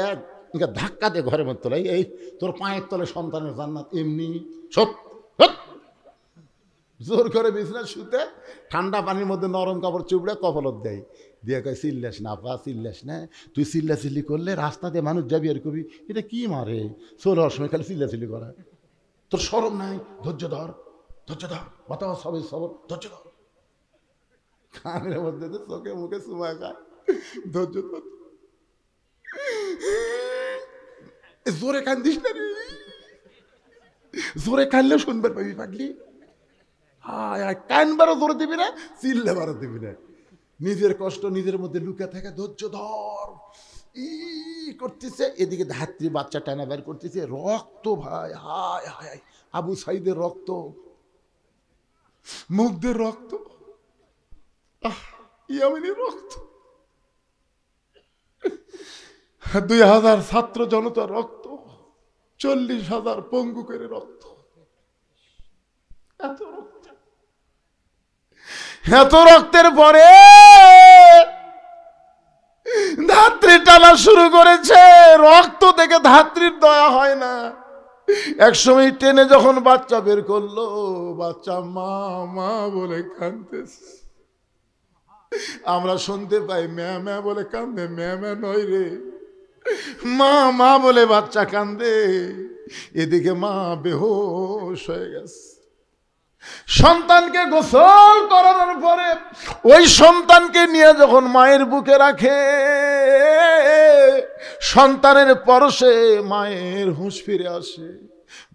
ধাক্কা দিয়ে ঘরের মধ্যে তোলাই, এই তোর পায়ের তলে সন্তানের জান্নাত এমনি জোর করে বিছনা শুতে ঠান্ডা পানির মধ্যে নরম কাপড় চুপড়ে কপালত দেয়, দিয়ে কয় চিল্লাস না পা, চিল্লাস না, তুই চিল্লাচিল্লি করলে রাস্তা দিয়ে মানুষ যাবি আর কবি এটা কি মারে, চলার সময় খালি চিল্লাচিল্লি করা, তোর শরম নাই, ধৈর্য ধর, ধৈর্য ধর, বাতাস সবে সবর, ধৈর্য ধর। কানের মধ্যে তো চোখে মুখে চুমা খায়, ধৈর্য ধর, জোরে কান্দিস না রে, জোরে কানলে শুনবার পাবি পাগলি, কানবারও জোরে দিবি না, চিল্লাবারও দিবি না, নিজের কষ্ট নিজের মধ্যে লুকে থাকে, ধৈর্য ধর ই করতেছে, এদিকে ধাত্রী বাচ্চা টানা বের করতেছে, রক্ত ভাই, হায় হায়, আবু সাইদের রক্ত, মুগ্ধের রক্ত, ইয়ামিনের রক্ত, 2000 ছাত্র জনতার রক্ত, 40,000 পঙ্গু করে রক্ত, এত রক্ত, এত রক্তের পরে ধাত্রী টানা শুরু করেছে, রক্ত থেকে ধাত্রীর দয়া হয় না। একসময় টেনে যখন বাচ্চা বের করলো, বাচ্চা মা মা বলে কাঁদতেছে, আমরা শুনতে পাই ম্যা ম্যা বলে কান্দে, ম্যা ম্যা নয় রে, মা মা বলে বাচ্চা কান্দে, এদিকে মা বেহুশ হয়ে গেছে। সন্তানকে গোসল করানোর পরে ওই সন্তানকে নিয়ে যখন মায়ের বুকে রাখে, সন্তানের পরশে মায়ের হুঁশ ফিরে আসে।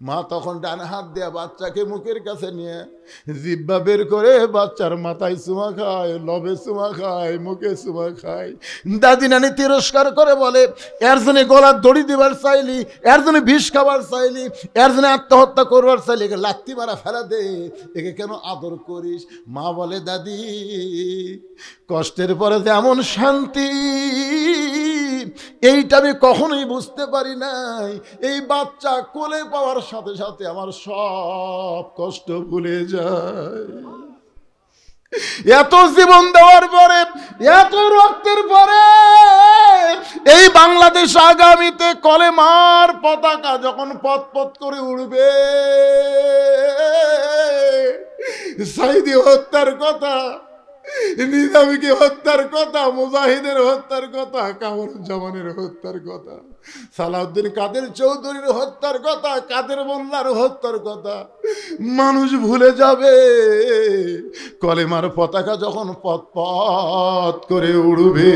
মা তখন ডান হাত দেয়া বাচ্চাকে মুখের কাছে নিয়ে জিহ্বা বের করে বাচ্চার মাথায় চুমা খায়, লবে চুমা খায়, মুখে চুমা খায়। দাদি নানি তিরস্কার করে বলে, এর জন্য গলার দড়ি দিবার চাইলি, এর জন্য বিষ খাবার চাইলি, এর জন্য আত্মহত্যা করবার চাইলি, একে লাত্তি মারা ফেলা দে, একে কেন আদর করিস? মা বলে, দাদি কষ্টের পরে যে এমন শান্তি এইটা আমি কখনোই বুঝতে পারি নাই। এই বাচ্চা কোলে পাওয়ার সাথে সাথে আমার সব কষ্ট ভুলে যায়। এত জীবন দেওয়ার পরে, এত রক্তের পরে এই বাংলাদেশ আগামীতে কলেমার পতাকা যখন পথ পথ করে উড়বে, সাইদি হত্যার কথা, নিজামীকে হত্যার কথা, মুজাহিদের হত্যার কথা, কামরুজ্জামানের হত্যার কথা, সালাউদ্দিন কাদের চৌধুরীর হত্যার কথা, কাদের মোল্লার হত্যার কথা মানুষ ভুলে যাবে। কলেমার পতাকা যখন পথ পথ করে উড়বে,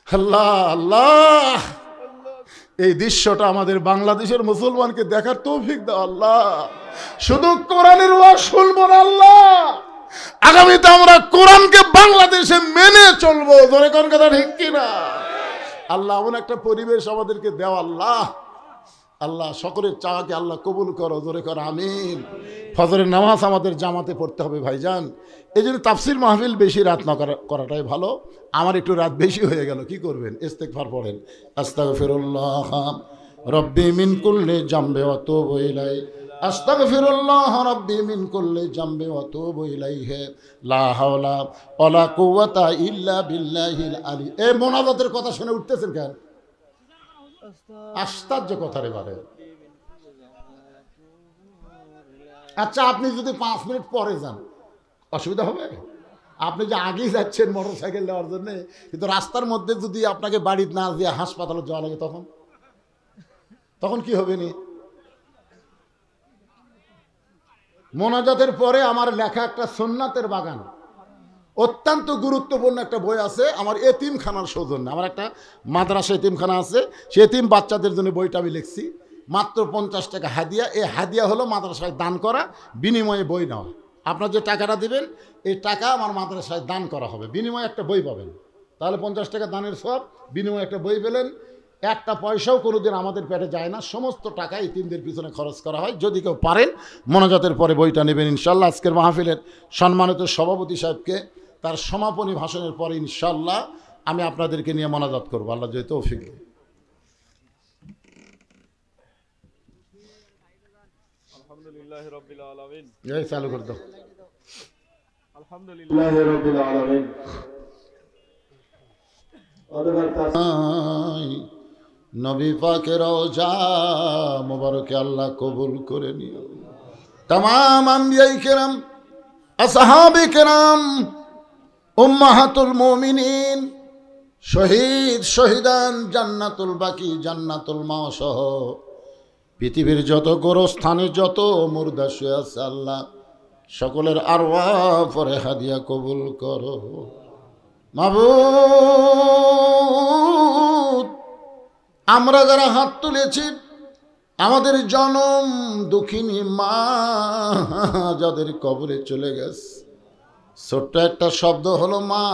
আল্লাহ আল্লাহ, এই দৃশ্যটা আমাদের বাংলাদেশের মুসলমানকে দেখার তৌফিক দাও আল্লাহ। শুধু কোরআনের ওয়াজ শুনবো না আল্লাহ, আগামীতে আমরা কোরআনকে বাংলাদেশে মেনে চলবো। ধরে কোন কথা ঠিক কিনা? আল্লাহ এমন একটা পরিবেশ আমাদেরকে দেওয়া আল্লাহ। আল্লাহ সকলের চাওয়াকে আল্লাহ কবুল করো, জোরে করো আমিন। ফজরের নামাজ আমাদের জামাতে পড়তে হবে ভাইজান, এই জন্য তাফসির মাহফিল বেশি রাত না করাটাই ভালো। আমার একটু রাত বেশি হয়ে গেল, কি করবেন? ইস্তেগফার পড়েন, আস্তাগফিরুল্লাহ রব্বি মিন কুল্লি জামবি ওয়া তুবু ইলাইহি, আস্তাগফিরুল্লাহ রব্বি মিন কুল্লি জামবি ওয়া তুবু ইলাইহি, লা হাওলা ওয়ালা কুওয়াতা ইল্লা বিল্লাহিল আলী। এই মোনাজাতের কথা শুনে উঠতেছেন কেন? আশ্চর্য কথা রে বারে। আচ্ছা, আপনি যদি 5 মিনিট পরে যান অসুবিধা হবে? আপনি যে আগেই যাচ্ছেন মোটর সাইকেল নেওয়ার জন্য, কিন্তু রাস্তার মধ্যে যদি আপনাকে বাড়িতে না দিয়ে হাসপাতালে যাওয়া লাগে, তখন কি হবে? নি মোনাজাতের পরে আমার লেখা একটা সুন্নাতের বাগান, অত্যন্ত গুরুত্বপূর্ণ একটা বই আছে আমার এতিমখানার সৌজন্যে। আমার একটা মাদ্রাসা এতিমখানা আছে, সে এতিম বাচ্চাদের জন্য বইটা আমি লিখছি। মাত্র 50 টাকা হাদিয়া। এই হাদিয়া হলো মাদ্রাসায় দান করা, বিনিময়ে বই নেওয়া। আপনার যে টাকাটা দিবেন, এই টাকা আমার মাদ্রাসায় দান করা হবে, বিনিময়ে একটা বই পাবেন। তাহলে 50 টাকা দানের সব, বিনিময়ে একটা বই পেলেন। একটা পয়সাও কোনোদিন আমাদের পেটে যায় না, সমস্ত টাকা এতিমদের পিছনে খরচ করা হয়। যদি কেউ পারেন মোনাজাতের পরে বইটা নেবেন ইনশাল্লাহ। আজকের মাহফিলের সম্মানিত সভাপতি সাহেবকে তার সমাপনী ভাষণের পরে ইনশাল্লাহ আমি আপনাদেরকে নিয়ে মোনাজাত করবো, আল্লাহ যদি তৌফিক দেয়। আলহামদুলিল্লাহি রাব্বিল আলামিন। এই চালু করে দাও। আলহামদুলিল্লাহি রাব্বিল আলামিন। নবী পাকের রওজা মোবারকে আল্লাহ কবুল করে নিও। तमाम अंबियाई किराम, असहाबे किराम, उम्माहातुल मोमिनीन, শহীদ শহীদান, জান্নাতুল বাকি, জান্নাতুল মাওসহ পৃথিবীর যত গোরস্থানে যত মুর্দা শুয়ে আছে আল্লাহ সকলের আরওয়াহ পরে হাদিয়া কবুল করো। মাবুদ, আমরা যারা হাত তুলেছি আমাদের জনম দুঃখিনী মা যাদের কবরে চলে গেছে, ছোট্ট একটা শব্দ হলো মা,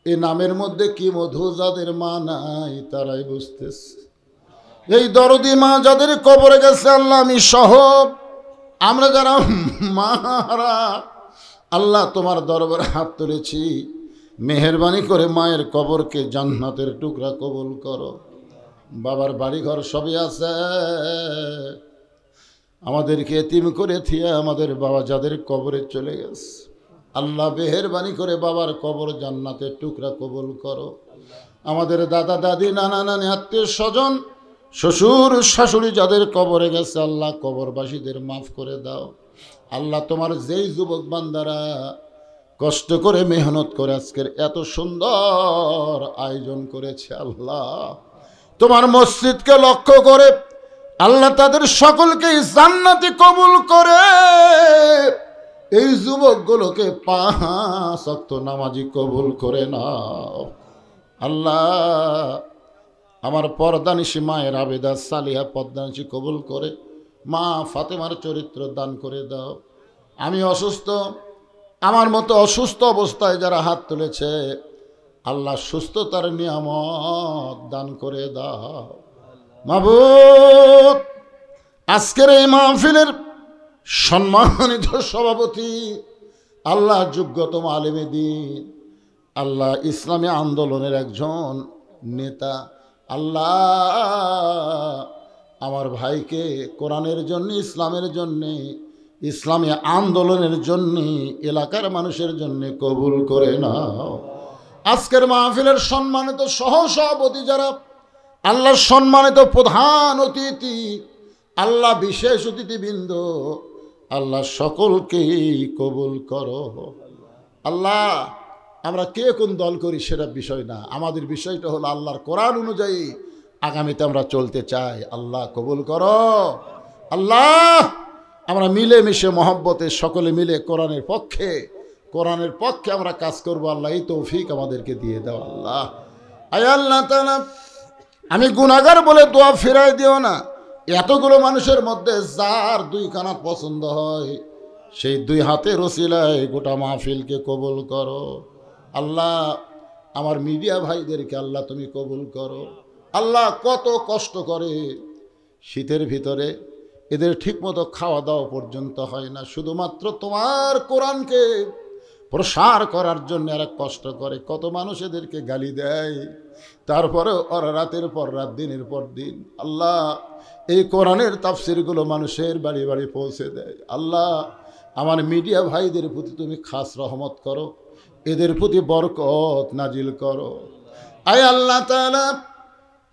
এই নামের মধ্যে কি মধু, যাদের মা নাই তারাই বুঝতেছে। এই দরদি মা যাদের কবরে গেছে আল্লাহ আমি সহ আমরা যারা মারা আল্লাহ তোমার দরবারে হাত তুলেছি, মেহেরবানি করে মায়ের কবরকে জান্নাতের টুকরা কবুল করো। বাবার বাড়িঘর সবই আছে, আমাদেরকে এতিম করে থিয়া আমাদের বাবা যাদের কবরে চলে গেছে আল্লাহ মেহেরবানি করে বাবার কবর জান্নাতের টুকরা কবুল করো। আমাদের দাদা দাদি নানা নানি আত্মীয় স্বজন শ্বশুর শাশুড়ি যাদের কবরে গেছে আল্লাহ কবরবাসীদের মাফ করে দাও। আল্লাহ তোমার যেই যুবক বান্দারা কষ্ট করে মেহনত করে আজকের এত সুন্দর আয়োজন করেছে আল্লাহ তোমার মসজিদকে লক্ষ্য করে আল্লাহ তাদের সকলকে জান্নাতে কবুল করে এই যুবকগুলোকে 5 ওয়াক্ত নামাজি কবুল করে নাও। আল্লাহ আমার পর্দানিশী মায়ের আবেদা সালিহা পদ্মানিশী কবুল করে মা ফাতেমার চরিত্র দান করে দাও। আমি অসুস্থ, আমার মতো অসুস্থ অবস্থায় যারা হাত তুলেছে আল্লাহ সুস্থতার নিয়ামত দান করে দাও। মাবুদ, আজকের এই মাহফিলের সম্মানিত সভাপতি আল্লাহ যোগ্যতম আলেমে দ্বীন, আল্লাহ ইসলামী আন্দোলনের একজন নেতা, আল্লাহ আমার ভাইকে কোরআনের জন্য, ইসলামের জন্যে, ইসলামী আন্দোলনের জন্য, এলাকার মানুষের জন্য কবুল করে নাও। আজকের মাহফিলের সম্মানিত সহসভাপতি যারা, আল্লাহ সম্মানিত প্রধান অতিথি, আল্লাহ বিশেষ অতিথিবৃন্দ, আল্লাহ সকলকেই কবুল করো। আল্লাহ আমরা কে কোন দল করি সেটা বিষয় না, আমাদের বিষয়টা হলো আল্লাহর কোরআন অনুযায়ী আগামীতে আমরা চলতে চাই। আল্লাহ কবুল করো। আল্লাহ আমরা মিলেমিশে মহব্বতে সকলে মিলে কোরআনের পক্ষে আমরা কাজ করব। আল্লাহ এই তৌফিক আমাদেরকে দিয়ে দাও। আল্লাহ আয় আল্লাহ তাআলা, আমি গুনাহগার বলে দোয়া ফিরাই দিও না। এতগুলো মানুষের মধ্যে যার 2 কানা পছন্দ হয় সেই 2 হাতের ওসিলায় গোটা মাহফিলকে কবুল করো। আল্লাহ আমার মিডিয়া ভাইদেরকে আল্লাহ তুমি কবুল করো। আল্লাহ কত কষ্ট করে শীতের ভিতরে, এদের ঠিকমতো খাওয়া দাওয়া পর্যন্ত হয় না, শুধুমাত্র তোমার কোরআনকে প্রসার করার জন্য এরা কষ্ট করে। কত মানুষ এদেরকে গালি দেয়, তারপরে ওরা রাতের পর রাত, দিনের পর দিন আল্লাহ এই কোরআনের তাফসিরগুলো মানুষের বাড়ি বাড়ি পৌঁছে দেয়। আল্লাহ আমার মিডিয়া ভাইদের প্রতি তুমি খাস রহমত করো, এদের প্রতি বরকত নাজিল করো। আয় আল্লাহ তাআলা,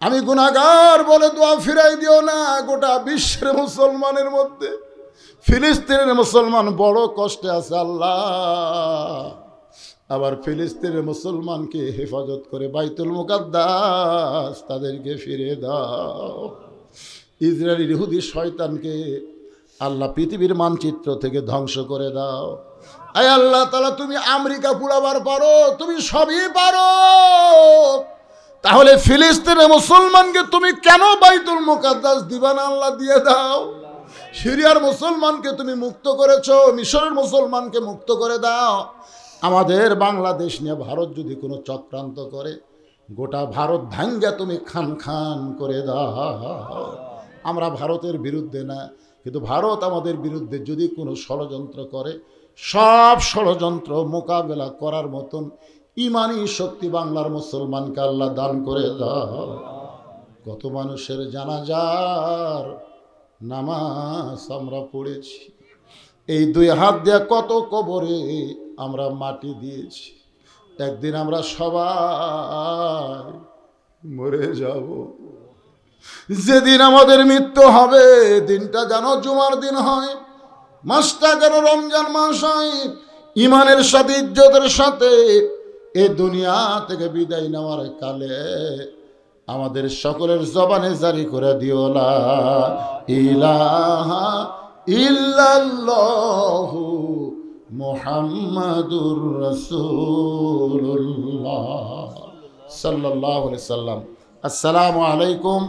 আমি গুনাহগার বলে দোয়া ফিরাই দিও না। গোটা বিশ্বের মুসলমানের মধ্যে ফিলিস্তিনের মুসলমান বড় কষ্টে আছে আল্লাহ, আবার ফিলিস্তিনের মুসলমানকে হেফাজত করে বাইতুল মুকাদ্দাস তাদেরকে ফিরে দাও। ইসরায়েলি ইহুদি শয়তানকে আল্লাহ পৃথিবীর মানচিত্র থেকে ধ্বংস করে দাও। আয় আল্লাহ তাআলা, তুমি আমেরিকা পুরাবার পারো, তুমি সবই পারো, তাহলে ফিলিস্তিনের মুসলমানকে তুমি কেন বাইতুল মুকাদ্দাস দিবা না? আল্লাহ দিয়ে দাও। সিরিয়ার মুসলমানকে তুমি মুক্ত করেছো, মিশরের মুসলমানকে মুক্ত করে দাও। আমাদের বাংলাদেশ নিয়ে ভারত যদি কোনো চক্রান্ত করে গোটা ভারত ভাঙ্গা তুমি খান খান করে দাও। আমরা ভারতের বিরুদ্ধে না, কিন্তু ভারত আমাদের বিরুদ্ধে যদি কোনো ষড়যন্ত্র করে সব ষড়যন্ত্র মোকাবেলা করার মতন ইমানি শক্তি বাংলার মুসলমানকে আল্লাহ দান করে দাও। কত মানুষের জানাজার নামাজ আমরা পড়েছি, এই দুই হাত দিয়ে কত কবরে আমরা মাটি দিয়েছি। একদিন আমরা সবাই মরে যাব। যেদিন আমাদের মৃত্যু হবে, দিনটা যেন জুমার দিন হয়, মাসটা যেন রমজান মাস হয়। ইমানের সাথে, ইজ্জতের সাথে এ দুনিয়া থেকে বিদায় নেওয়ার কালে আমাদের সকলের জবানে জারি করে দিও লা ইলাহা ইল্লাল্লাহু মুহাম্মাদুর রাসূলুল্লাহ সাল্লাল্লাহু আলাইহি সাল্লাম। আসসালামু আলাইকুম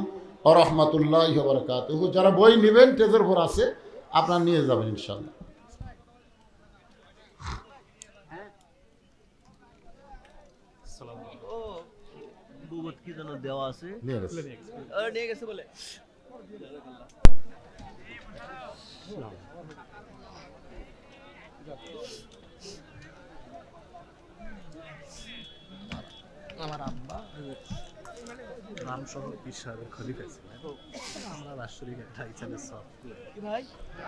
ওয়া রাহমাতুল্লাহি ওয়া বারাকাতুহু। যারা বই নেবেন টেজের উপর আছে, আপনারা নিয়ে যাবেন ইনশাআল্লাহ। ও বুবত কি যেন দেওয়া আছে, নিয়ে গেছে। নিয়ে গেছে বলে। আমার আব্বা রামশহর পীর সাহেবের খলিফা ছিলেন। আমরা বাৎসরিক একটা ইচ্ছাদের সব কি ভাই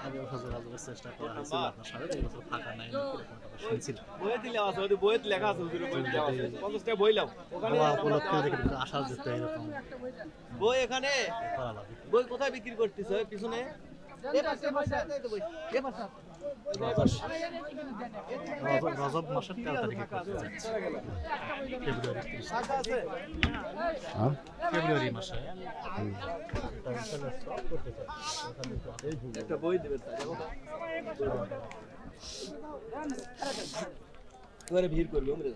আগে ফজর আজরের চেষ্টা করা হয়েছিল আপনার সাথে, এই বছর ফাঁকা নাই নাকি এরকম কথা শুনছিলাম। বইয়ে দিলে আছে, ওই বইয়ে লেখা আছে, হুজুরের বইয়ে দেওয়া আছে, 50 টাকা বই লাও ওখানে। বাবা উপলক্ষে দেখে একটু আশা যেতে এরকম বই এখানে করা লাগে। বই কোথায় বিক্রি করতেছ? ওই পিছনে রজব মাসের 13 তারিখে করতে যাচ্ছি, ফেব্রুয়ারি 30 হ্যাঁ? ফেব্রুয়ারি মাসে। একটা বই দেবে এবারে ভিড় করবে আমরা।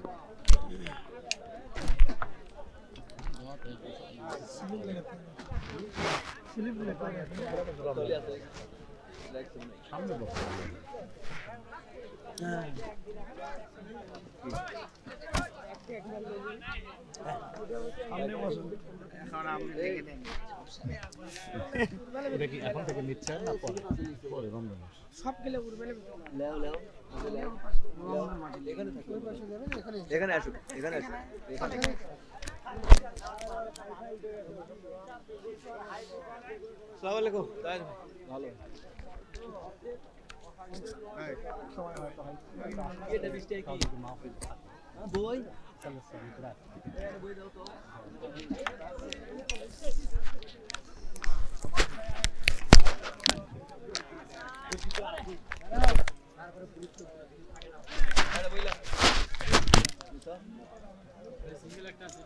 এটা কি এখন থেকে নিচ্ছে না পরে? লেও লেও এখানে থাকো, এখানে আসো, এখানে আসো, এখানে। আসসালামু আলাইকুম। ভালো এটা বৃষ্টি কি বই বই দাও তো। সিঙ্গেল একটা আছে।